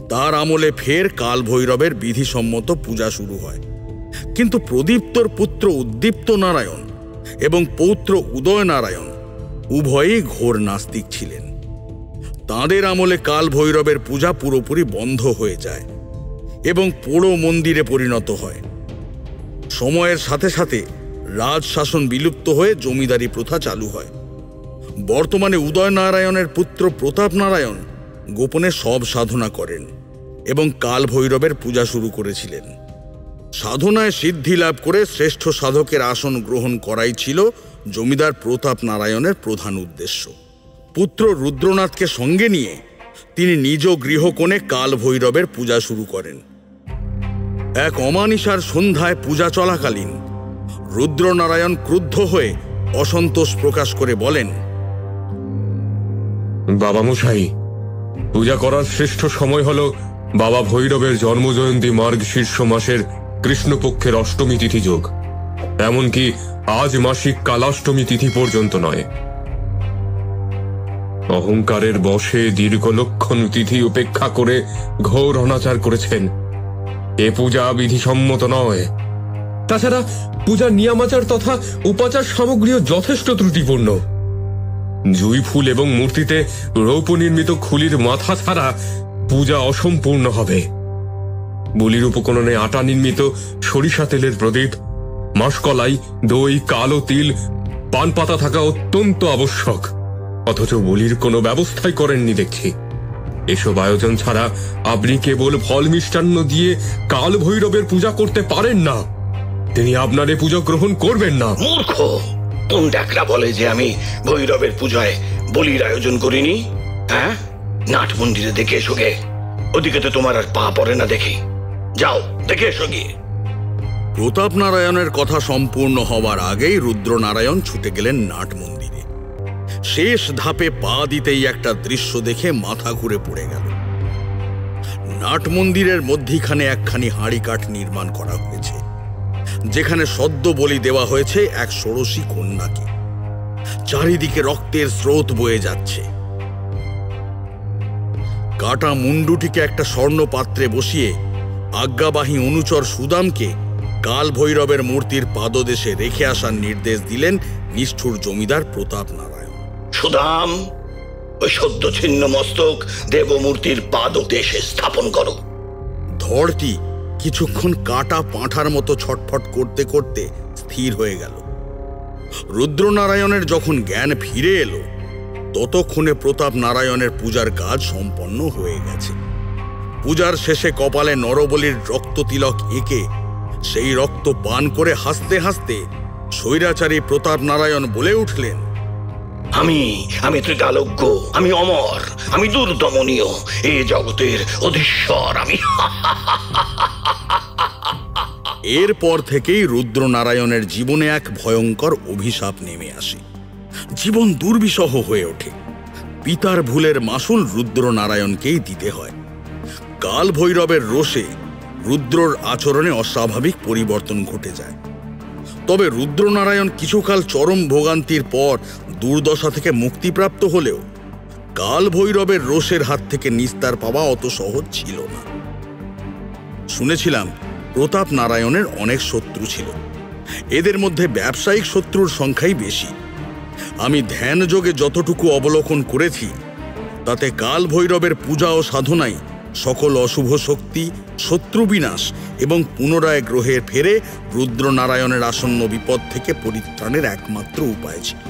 S2: তার আমলে ফের কাল ভৈরবের বিধিসম্মত পূজা শুরু হয়। কিন্তু প্রদীপ্তর পুত্র উদ্দীপ্ত নারায়ণ এবং পৌত্র উদয় নারায়ণ উভয়েই ঘোর নাস্তিক ছিলেন। তাঁদের আমলে কাল ভৈরবের পূজা পুরোপুরি বন্ধ হয়ে যায় এবং পোড়ো মন্দিরে পরিণত হয়। সময়ের সাথে সাথে রাজশাসন বিলুপ্ত হয়ে জমিদারি প্রথা চালু হয়। বর্তমানে উদয় নারায়ণের পুত্র প্রতাপ নারায়ণ গোপনে সব সাধনা করেন এবং কাল ভৈরবের পূজা শুরু করেছিলেন। সাধনায় সিদ্ধি লাভ করে শ্রেষ্ঠ সাধকের আসন গ্রহণ করাই ছিল জমিদার প্রতাপ নারায়ণের প্রধান উদ্দেশ্য। পুত্র রুদ্রনাথকে সঙ্গে নিয়ে তিনি নিজ গৃহকোণে কাল ভৈরবের পূজা শুরু করেন। এক অমানিসার সন্ধ্যায় পূজা চলাকালীন রুদ্রনারায়ণ ক্রুদ্ধ হয়ে অসন্তোষ প্রকাশ করে বলেন,
S12: বাবা মশাই, পূজা করার শ্রেষ্ঠ সময় হল বাবা ভৈরবের জন্মজয়ন্তী মার্গশীর্ষ মাসের কৃষ্ণপক্ষের অষ্টমী তিথি যোগ। এমনকি আজ মাসিক কালাষ্টমী তিথি পর্যন্ত নয়। অহংকারের বশে দীর্ঘলক্ষণ তিথি উপেক্ষা করে ঘোর অনাচার করেছেন। এ পূজা বিধিসম্মত নয়। তাছাড়া পূজার নিয়মাচার তথা উপাচার সামগ্রীও যথেষ্ট ত্রুটিপূর্ণ। জুঁই ফুল এবং মূর্তিতে রৌপ্য নির্মিত খুলির মাথা ছাড়া পূজা অসম্পূর্ণ হবে। বলির উপকরণে আটা নির্মিত সরিষা তেলের প্রদীপ, মাসকলাই, দই, কালো তিল, পান পাতা থাকা অত্যন্ত আবশ্যক, অথচ বলির কোনো ব্যবস্থাই করেননি দেখছি। এসব আয়োজন ছাড়া আপনি কেবল ফল মিষ্টান্ন দিয়ে কাল ভৈরবের পূজা করতে পারেন না। তিনি আপনার এ পূজা গ্রহণ করবেন না।
S10: মূর্খ! কোন ডাকরা বলে যে আমি ভৈরবের পূজায় বলির আয়োজন করিনি? হ্যাঁ, নাট মন্দিরে দেখে এসো গে। ওদিকে তো তোমার আর পা পড়ে না দেখি। যাও, দেখে এসো গিয়ে।
S2: প্রতাপ নারায়ণের কথা সম্পূর্ণ হওয়ার আগেই রুদ্রনারায়ণ ছুটে গেলেন নাট মন্দিরে। শেষ ধাপে পা দিতেই একটা দৃশ্য দেখে মাথা ঘুরে পড়ে গেল। নাট মন্দিরের মধ্যিখানে একখানি হাঁড়ি কাঠ নির্মাণ করা হয়েছে, যেখানে সদ্য বলি দেওয়া হয়েছে এক ষোড়শী কন্যাকে। চারিদিকে রক্তের স্রোত বয়ে যাচ্ছে। কাটা মুন্ডুটিকে একটা স্বর্ণ পাত্রে বসিয়ে আজ্ঞাবাহী অনুচর সুদামকে কাল ভৈরবের মূর্তির পাদদেশে রেখে আসার নির্দেশ দিলেন নিষ্ঠুর জমিদার প্রতাপ নারায়ণ।
S10: সুদাম, ওই সদ্য ছিন্ন মস্তক দেবমূর্তির পাদদেশে স্থাপন করো।
S2: ধড়টি কিছুক্ষণ কাটা পাঁঠার মতো ছটফট করতে করতে স্থির হয়ে গেল। রুদ্রনারায়ণের যখন জ্ঞান ফিরে এলো, ততক্ষণে প্রতাপ নারায়ণের পূজার কাজ সম্পন্ন হয়ে গেছে। পূজার শেষে কপালে নরবলির রক্ত তিলক এঁকে সেই রক্ত পান করে হাসতে হাসতে স্বৈরাচারী প্রতাপ নারায়ণ বলে উঠলেন,
S10: আমি ত্রিকালজ্ঞ, আমি অমর, আমি দুর্দমনীয়, এ জগতের অধীশ্বর আমি।
S2: এরপর থেকেই রুদ্রনারায়ণের জীবনে এক ভয়ঙ্কর অভিশাপ নেমে আসে। জীবন দুর্বিষহ হয়ে ওঠে। পিতার ভুলের মাসুল রুদ্রনারায়ণকেই দিতে হয়। কাল ভৈরবের রোষে রুদ্রর আচরণে অস্বাভাবিক পরিবর্তন ঘটে যায়। তবে রুদ্রনারায়ণ কিছুকাল চরম ভোগান্তির পর দুর্দশা থেকে মুক্তিপ্রাপ্ত হলেও কাল ভৈরবের রোষের হাত থেকে নিস্তার পাওয়া অত সহজ ছিল না। শুনেছিলাম প্রতাপ নারায়ণের অনেক শত্রু ছিল। এদের মধ্যে ব্যবসায়িক শত্রুর সংখ্যাই বেশি। আমি ধ্যান যোগে যতটুকু অবলোকন করেছি, তাতে কাল ভৈরবের পূজা ও সাধনায় সকল অশুভ শক্তি, শত্রু বিনাশ এবং পুনরায় গ্রহে ফেরে রুদ্রনারায়ণের আসন্ন বিপদ থেকে পরিত্রাণের একমাত্র উপায় ছিল।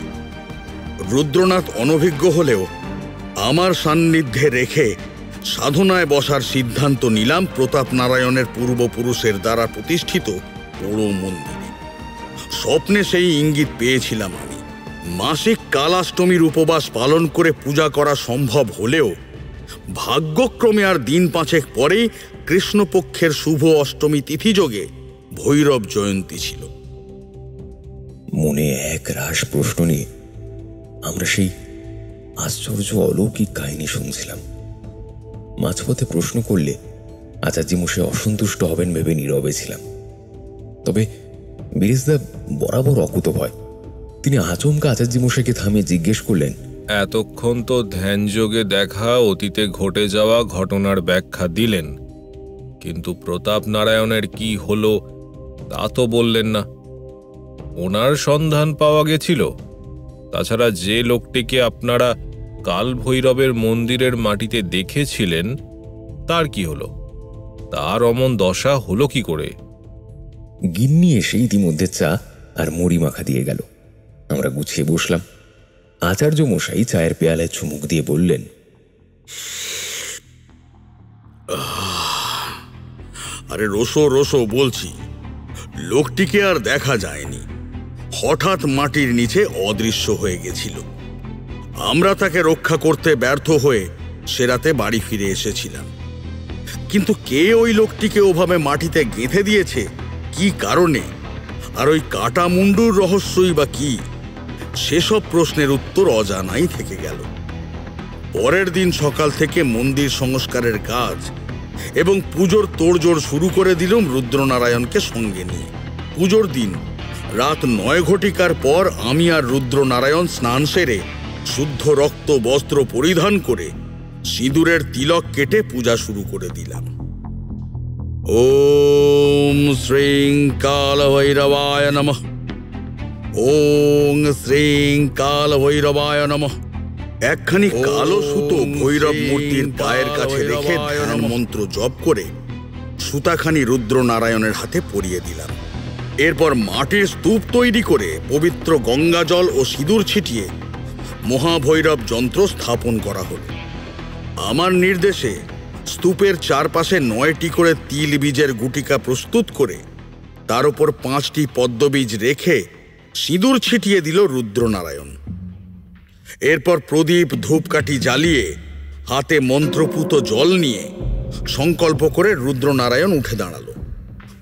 S2: রুদ্রনাথ অনভিজ্ঞ হলেও আমার সান্নিধ্যে রেখে সাধনায় বসার সিদ্ধান্ত নিলাম প্রতাপ নারায়ণের পূর্বপুরুষের দ্বারা প্রতিষ্ঠিত বড় মন্দিরে। স্বপ্নে সেই ইঙ্গিত পেয়েছিলাম আমি। মাসিক কালাষ্টমীর উপবাস পালন করে পূজা করা সম্ভব হলেও ভাগ্যক্রমে আর দিন পাঁচেক পরেই কৃষ্ণপক্ষের শুভ অষ্টমী তিথিযোগে ভৈরব জয়ন্তী ছিল।
S8: মনে এক রাশ প্রশ্ন নিয়ে আমরা সেই আশ্চর্য অলৌকিক কাহিনী শুনছিলাম। মাঝপথে প্রশ্ন করলে আচার্যি মশাই অসন্তুষ্ট হবেন ভেবে নীরবে ছিলাম। তবে বিরেশদা বরাবর অকুতভয়। তিনি আচমকা আচার্যি মশাইকে থামিয়ে জিজ্ঞেস করলেন,
S11: এতক্ষণ তো ধ্যানযোগে দেখা অতীতে ঘটে যাওয়া ঘটনার ব্যাখ্যা দিলেন, কিন্তু প্রতাপ নারায়ণের কি হলো তা তো বললেন না। ওনার সন্ধান পাওয়া গেছিল? তাছাড়া যে লোকটিকে আপনারা কাল ভৈরবের মন্দিরের মাটিতে দেখেছিলেন তার কি হলো? তার অমন দশা হলো কি করে?
S8: গিন্নি এসে ইতিমধ্যে চা আর মুড়ি মাখা দিয়ে গেল। আমরা গুছিয়ে বসলাম। আচার্য মশাই চায়ের পেয়ালায় চুমুক দিয়ে বললেন,
S2: আরে রোসো রোসো বলছি, লোকটিকে আর দেখা যায়নি। হঠাৎ মাটির নিচে অদৃশ্য হয়ে গেছিল। আমরা তাকে রক্ষা করতে ব্যর্থ হয়ে সে রাতে বাড়ি ফিরে এসেছিলাম। কিন্তু কে ওই লোকটিকে ওভাবে মাটিতে গেঁথে দিয়েছে, কি কারণে, আর ওই কাটা মুন্ডুর রহস্যই বা কি, সেসব প্রশ্নের উত্তর অজানাই থেকে গেল। পরের দিন সকাল থেকে মন্দির সংস্কারের কাজ এবং পুজোর তোড়জোড় শুরু করে দিলাম রুদ্রনারায়ণকে সঙ্গে নিয়ে। পুজোর দিন রাত 9 ঘটিকার পর আমি আর রুদ্রনারায়ণ স্নান সেরে শুদ্ধ রক্ত বস্ত্র পরিধান করে সিঁদুরের তিলক কেটে পূজা শুরু করে দিলাম। ওম শ্রীং কাল ভৈরবায় নমঃ। ওং শ্রীং কাল ভৈরবায় নমঃ। একখানি কালো সুতো ভৈরব মূর্তির পায়ের কাছে রেখে ধ্যান মন্ত্র জপ করে সুতাখানি রুদ্রনারায়ণের হাতে পরিয়ে দিলাম। এরপর মাটির স্তূপ তৈরি করে পবিত্র গঙ্গা জল ও সিঁদুর ছিটিয়ে মহাভৈরব যন্ত্র স্থাপন করা হলো। আমার নির্দেশে স্তূপের চারপাশে 9টি করে তিল বীজের গুটিকা প্রস্তুত করে তার উপর 5টি পদ্মবীজ রেখে সিঁদুর ছিটিয়ে দিল রুদ্রনারায়ণ। এরপর প্রদীপ ধূপকাঠি জ্বালিয়ে হাতে মন্ত্রপুত জল নিয়ে সংকল্প করে রুদ্রনারায়ণ উঠে দাঁড়ালো।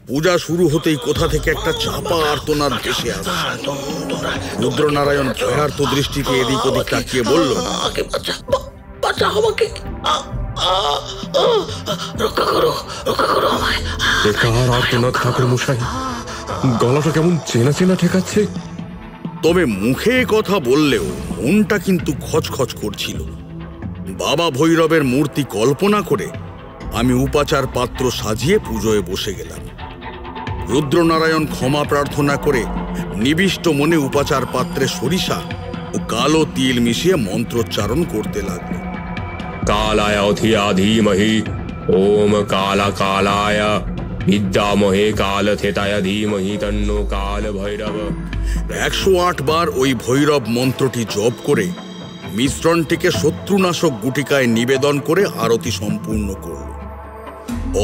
S2: পূজা শুরু হতেই কোথা থেকে একটা চাপা আর্তনাদ ভেসে আসে। রুদ্রনারায়ণ ভয়ার্ত দৃষ্টিতে এদিক ওদিক তাকিয়ে বলল,
S12: ঠাকুর মশাই, গলাটা কেমন চেনা চেনা ঠেকাচ্ছে।
S2: তবে মুখে কথা বললেও মনটা কিন্তু খচখচ করছিল। বাবা ভৈরবের মূর্তি কল্পনা করে আমি উপাচার পাত্র সাজিয়ে পুজোয় বসে গেলাম। রুদ্রনারায়ণ ক্ষমা প্রার্থনা করে নিবিষ্ট মনে উপাচার পাত্রে সরিষা ও কালো তিল মিশিয়ে মন্ত্রোচ্চারণ করতে লাগলো।
S12: কালায় অধিয়া ধীমহি ওম কালা কালায় বিদ্যামহে কাল থেতায় ধীমহি তন্নো কাল ভৈরব।
S2: 108 বার ওই ভৈরব মন্ত্রটি জপ করে মিশ্রণটিকে শত্রুনাশক গুটিকায় নিবেদন করে আরতি সম্পূর্ণ করল।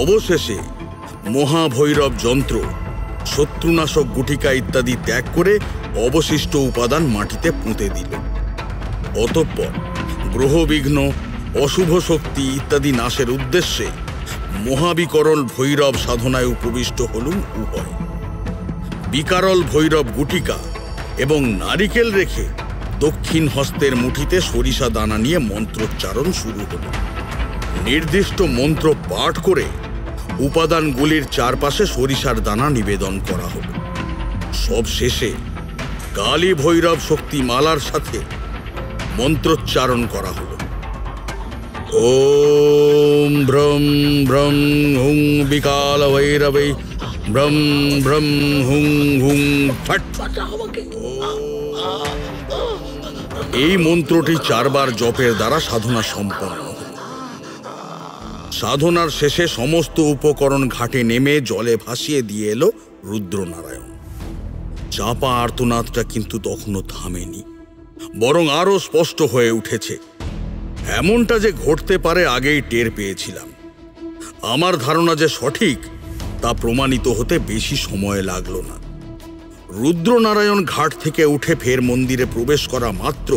S2: অবশেষে মহাভৈরব যন্ত্র, শত্রুনাশক গুটিকা ইত্যাদি ত্যাগ করে অবশিষ্ট উপাদান মাটিতে পুঁতে দিল। অতঃপর গ্রহবিঘ্ন, অশুভ শক্তি ইত্যাদি নাশের উদ্দেশ্যে মহাবিকরল ভৈরব সাধনায় উপবিষ্ট হলুম উভয়। বিকারল ভৈরব গুটিকা এবং নারিকেল রেখে দক্ষিণ হস্তের মুঠিতে সরিষা দানা নিয়ে মন্ত্রোচ্চারণ শুরু হল। নির্দিষ্ট মন্ত্র পাঠ করে উপাদানগুলির চারপাশে সরিষার দানা নিবেদন করা হল। সব শেষে কালী ভৈরব শক্তি মালার সাথে মন্ত্রোচ্চারণ করা হল। ওম ব্রম ব্রম হুং বিকাল ভৈরবে ব্রম ব্রম হুং হুং ফট। এই মন্ত্রটি 4 বার জপের দ্বারা সাধনা সম্পন্ন হল। সাধনার শেষে সমস্ত উপকরণ ঘাটে নেমে জলে ভাসিয়ে দিয়ে এলো রুদ্রনারায়ণ। চাপা আর্তনাদটা কিন্তু তখনও থামেনি, বরং আরো স্পষ্ট হয়ে উঠেছে। এমনটা যে ঘটতে পারে আগেই টের পেয়েছিলাম। আমার ধারণা যে সঠিক তা প্রমাণিত হতে বেশি সময় লাগলো না। রুদ্রনারায়ণ ঘাট থেকে উঠে ফের মন্দিরে প্রবেশ করা মাত্র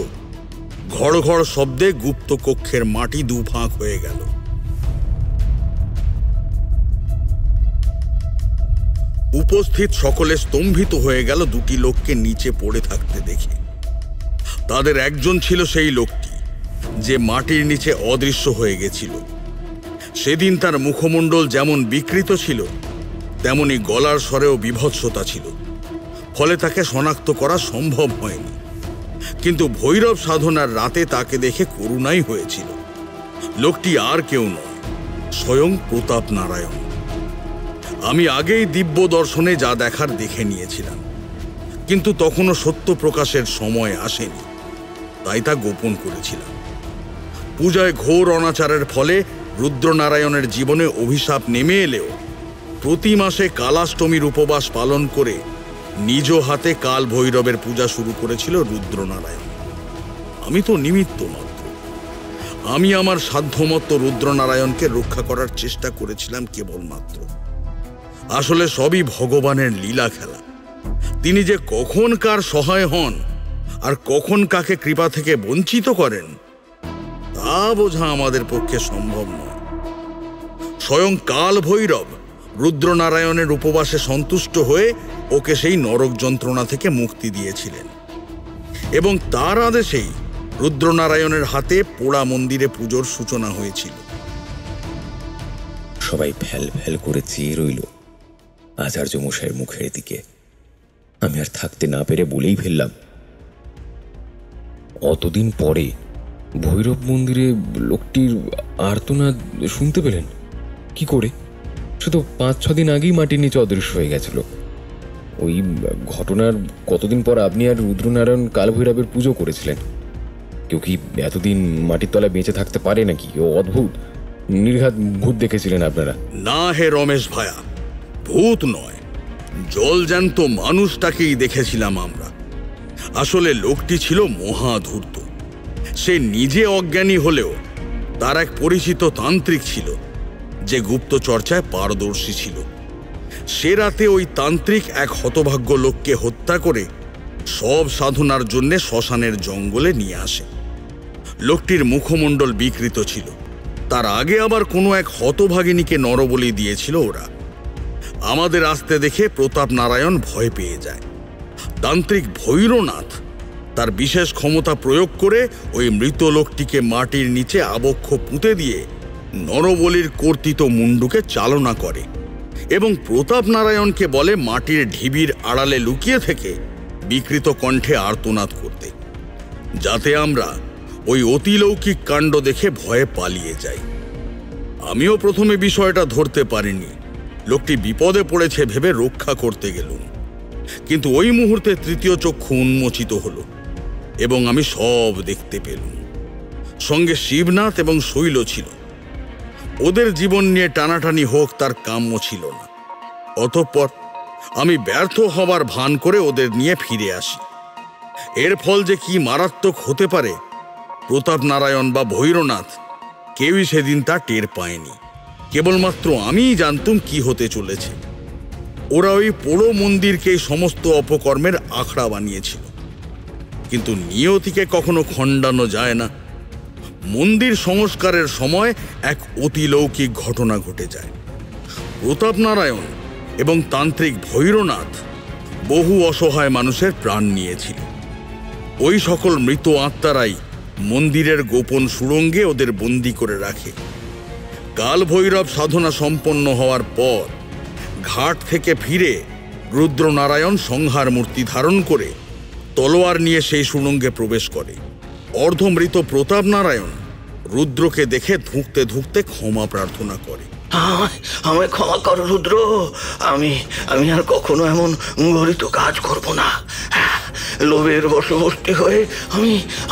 S2: ঘড় ঘড় শব্দে গুপ্ত কক্ষের মাটি দুভাগ হয়ে গেল। উপস্থিত সকলে স্তম্ভিত হয়ে গেল দুটি লোককে নিচে পড়ে থাকতে দেখে। তাদের একজন ছিল সেই লোকটি যে মাটির নিচে অদৃশ্য হয়ে গেছিল। সেদিন তার মুখমণ্ডল যেমন বিকৃত ছিল, তেমনি গলার স্বরেও বিভৎসতা ছিল, ফলে তাকে শনাক্ত করা সম্ভব হয়নি। কিন্তু ভৈরব সাধনার রাতে তাকে দেখে করুণাই হয়েছিল। লোকটি আর কেউ নয়, স্বয়ং প্রতাপ নারায়ণ। আমি আগেই দিব্য দর্শনে যা দেখার দেখে নিয়েছিলাম, কিন্তু তখনও সত্য প্রকাশের সময় আসেনি, তাই তা গোপন করেছিলাম। পূজায় ঘোর অনাচারের ফলে রুদ্রনারায়ণের জীবনে অভিশাপ নেমে এলেও প্রতি মাসে কালাষ্টমীর উপবাস পালন করে নিজ হাতে কাল ভৈরবের পূজা শুরু করেছিল রুদ্রনারায়ণ। আমি তো নিমিত্ত মাত্র। আমি আমার সাধ্যমতো রুদ্রনারায়ণকে রক্ষা করার চেষ্টা করেছিলাম কেবলমাত্র। আসলে সবই ভগবানের লীলা খেলা। তিনি যে কখন কার সহায় হন আর কখন কাকে কৃপা থেকে বঞ্চিত করেন তা বোঝা আমাদের পক্ষে সম্ভব নয়। স্বয়ং কাল ভৈরব রুদ্রনারায়ণের উপবাসে সন্তুষ্ট হয়ে ওকে সেই নরক যন্ত্রণা থেকে মুক্তি দিয়েছিলেন, এবং তার আদেশেই রুদ্রনারায়ণের হাতে পোড়া মন্দিরে পুজোর সূচনা হয়েছিল।
S8: সবাই ফ্যাল ফ্যাল করে চেয়ে রইল আচার্য মশাইয়ের মুখের দিকে। আমি আর থাকতে না পেরে বলেই ফেললাম, অতদিন পরে ভৈরব মন্দিরে লোকটির আর্তনাদ শুনতে পেলেন কি করে? সে তো 5-6 দিন আগেই মাটির নিচে অদৃশ্য হয়ে গেছিল। ওই ঘটনার কতদিন পর আপনি আর রুদ্রনারায়ণ কালভৈরবের পুজো করেছিলেন। কেউ কি এতদিন মাটির তলায় বেঁচে থাকতে পারে নাকি? ও অদ্ভুত, নির্ঘাত ভূত দেখেছিলেন আপনারা।
S2: না হে রমেশ ভায়া, ভূত নয়, জল জ্যান্ত মানুষটাকেই দেখেছিলাম আমরা। আসলে লোকটি ছিল মহাধূর্ত। সে নিজে অজ্ঞানী হলেও তার এক পরিচিত তান্ত্রিক ছিল যে গুপ্ত চর্চায় পারদর্শী ছিল। সে রাতে ওই তান্ত্রিক এক হতভাগ্য লোককে হত্যা করে সব সাধনার জন্য শ্মশানের জঙ্গলে নিয়ে আসে। লোকটির মুখমণ্ডল বিকৃত ছিল। তার আগে আবার কোনো এক হতভাগিনীকে নরবলি দিয়েছিল ওরা। আমাদের আসতে দেখে প্রতাপ নারায়ণ ভয় পেয়ে যায়। তান্ত্রিক ভৈরনাথ তার বিশেষ ক্ষমতা প্রয়োগ করে ওই মৃত লোকটিকে মাটির নিচে আবক্ষ পুঁতে দিয়ে নরবলির কর্তৃত মুন্ডুকে চালনা করে এবং প্রতাপ নারায়ণকে বলে মাটির ঢিবির আড়ালে লুকিয়ে থেকে বিকৃত কণ্ঠে আর্তনাদ করতে, যাতে আমরা ওই অতিলৌকিক কাণ্ড দেখে ভয়ে পালিয়ে যাই। আমিও প্রথমে বিষয়টা ধরতে পারিনি। লোকটি বিপদে পড়েছে ভেবে রক্ষা করতে গেলুম, কিন্তু ওই মুহূর্তে তৃতীয় চক্ষু উন্মোচিত হল এবং আমি সব দেখতে পেলুম। সঙ্গে শিবনাথ এবং শৈল ছিল। ওদের জীবন নিয়ে টানাটানি হোক তার কাম্য ছিল না। অতঃপর আমি ব্যর্থ হবার ভান করে ওদের নিয়ে ফিরে আসি। এর ফল যে কি মারাত্মক হতে পারে প্রতাপ নারায়ণ বা ভৈরনাথ কেউই সেদিন তা টের পায়নি। কেবলমাত্র আমিই জানতুম কি হতে চলেছে। ওরা ওই পোড়ো মন্দিরকেই সমস্ত অপকর্মের আখড়া বানিয়েছিল, কিন্তু নিয়তিকে কখনো খণ্ডানো যায় না। মন্দির সংস্কারের সময় এক অতিলৌকিক ঘটনা ঘটে যায়। প্রতাপ নারায়ণ এবং তান্ত্রিক ভৈরনাথ বহু অসহায় মানুষের প্রাণ নিয়েছিল। ওই সকল মৃত আত্মারাই মন্দিরের গোপন সুড়ঙ্গে ওদের বন্দি করে রাখে। কাল ভৈরব সাধনা সম্পন্ন হওয়ার পর ঘাট থেকে ফিরে রুদ্রনারায়ণ সংহার মূর্তি ধারণ করে তলোয়ার নিয়ে সেই সুড়ঙ্গে প্রবেশ করে। অর্ধমৃত প্রতাপ নারায়ণ রুদ্রকে দেখে ধুঁকতে ধুঁকতে ক্ষমা প্রার্থনা করে।
S10: আমায় ক্ষমা করো রুদ্র, আমি আর কখনো এমন গরিত কাজ করব না। লোভের বশবর্তী হয়ে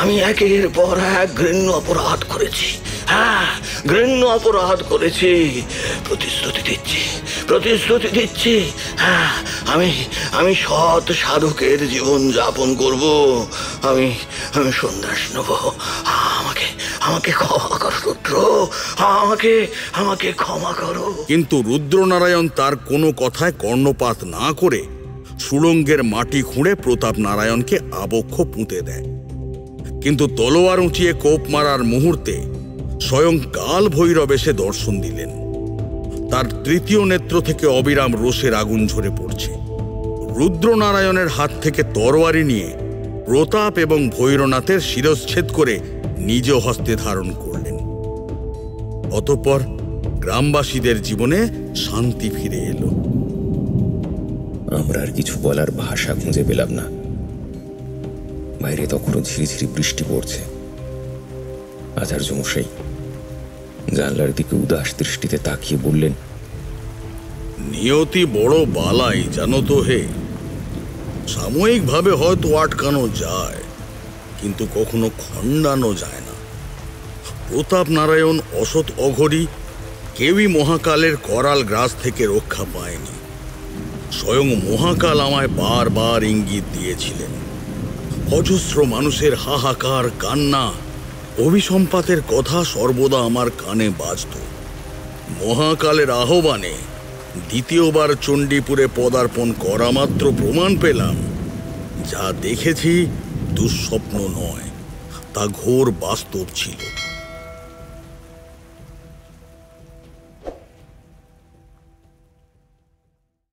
S10: আমি একের পর এক ঘৃণ্য অপরাধ করেছি। ঘৃণ্য অপরাধ করেছি। প্রতিশ্রুতি দিচ্ছি আমি সৎ সাধকের জীবন যাপন করব। আমি সন্ন্যাস নেব। আমাকে ক্ষমা করো রুদ্র, আমাকে ক্ষমা করো।
S2: কিন্তু রুদ্রনারায়ণ তার কোনো কথায় কর্ণপাত না করে সুড়ঙ্গের মাটি খুঁড়ে প্রতাপ নারায়ণকে আবক্ষ পুঁতে দেয়। কিন্তু তলোয়ার উঁচিয়ে কোপ মারার মুহূর্তে স্বয়ং কাল ভৈরব এসে দর্শন দিলেন। তার তৃতীয় নেত্র থেকে অবিরাম রোষের আগুন ঝরে পড়ছে। রুদ্রনারায়ণের হাত থেকে তরোয়ারি নিয়ে প্রতাপ এবং ভৈরনাথের শিরচ্ছেদ করে নিজ হস্তে ধারণ করলেন। অতঃপর গ্রামবাসীদের জীবনে শান্তি ফিরে এলো।
S8: আমরা আর কিছু বলার ভাষা খুঁজে পেলাম না। বাইরে তখনও ঝিরিঝিরি বৃষ্টি পড়ছে। আচার্য মশাই জানলার দিকে উদাস দৃষ্টিতে তাকিয়ে বললেন,
S2: নিয়তি বড় বালাই জানো তো হে। সাময়িকভাবে হয়তো আটকানো যায়, কিন্তু কখনো খণ্ডানো যায় না। প্রতাপ নারায়ণ অসৎ অঘরী কেউই মহাকালের করাল গ্রাস থেকে রক্ষা পায়নি। স্বয়ং মহাকাল আমায় বারবার ইঙ্গিত দিয়েছিলেন। অজস্র মানুষের হাহাকার, কান্না, অভিসম্পাতের কথা সর্বদা আমার কানে বাজত। মহাকালের আহ্বানে দ্বিতীয়বার চণ্ডীপুরে পদার্পণ করা মাত্র প্রমাণ পেলাম যা দেখেছি দুঃস্বপ্ন নয়, তা ঘোর বাস্তব ছিল।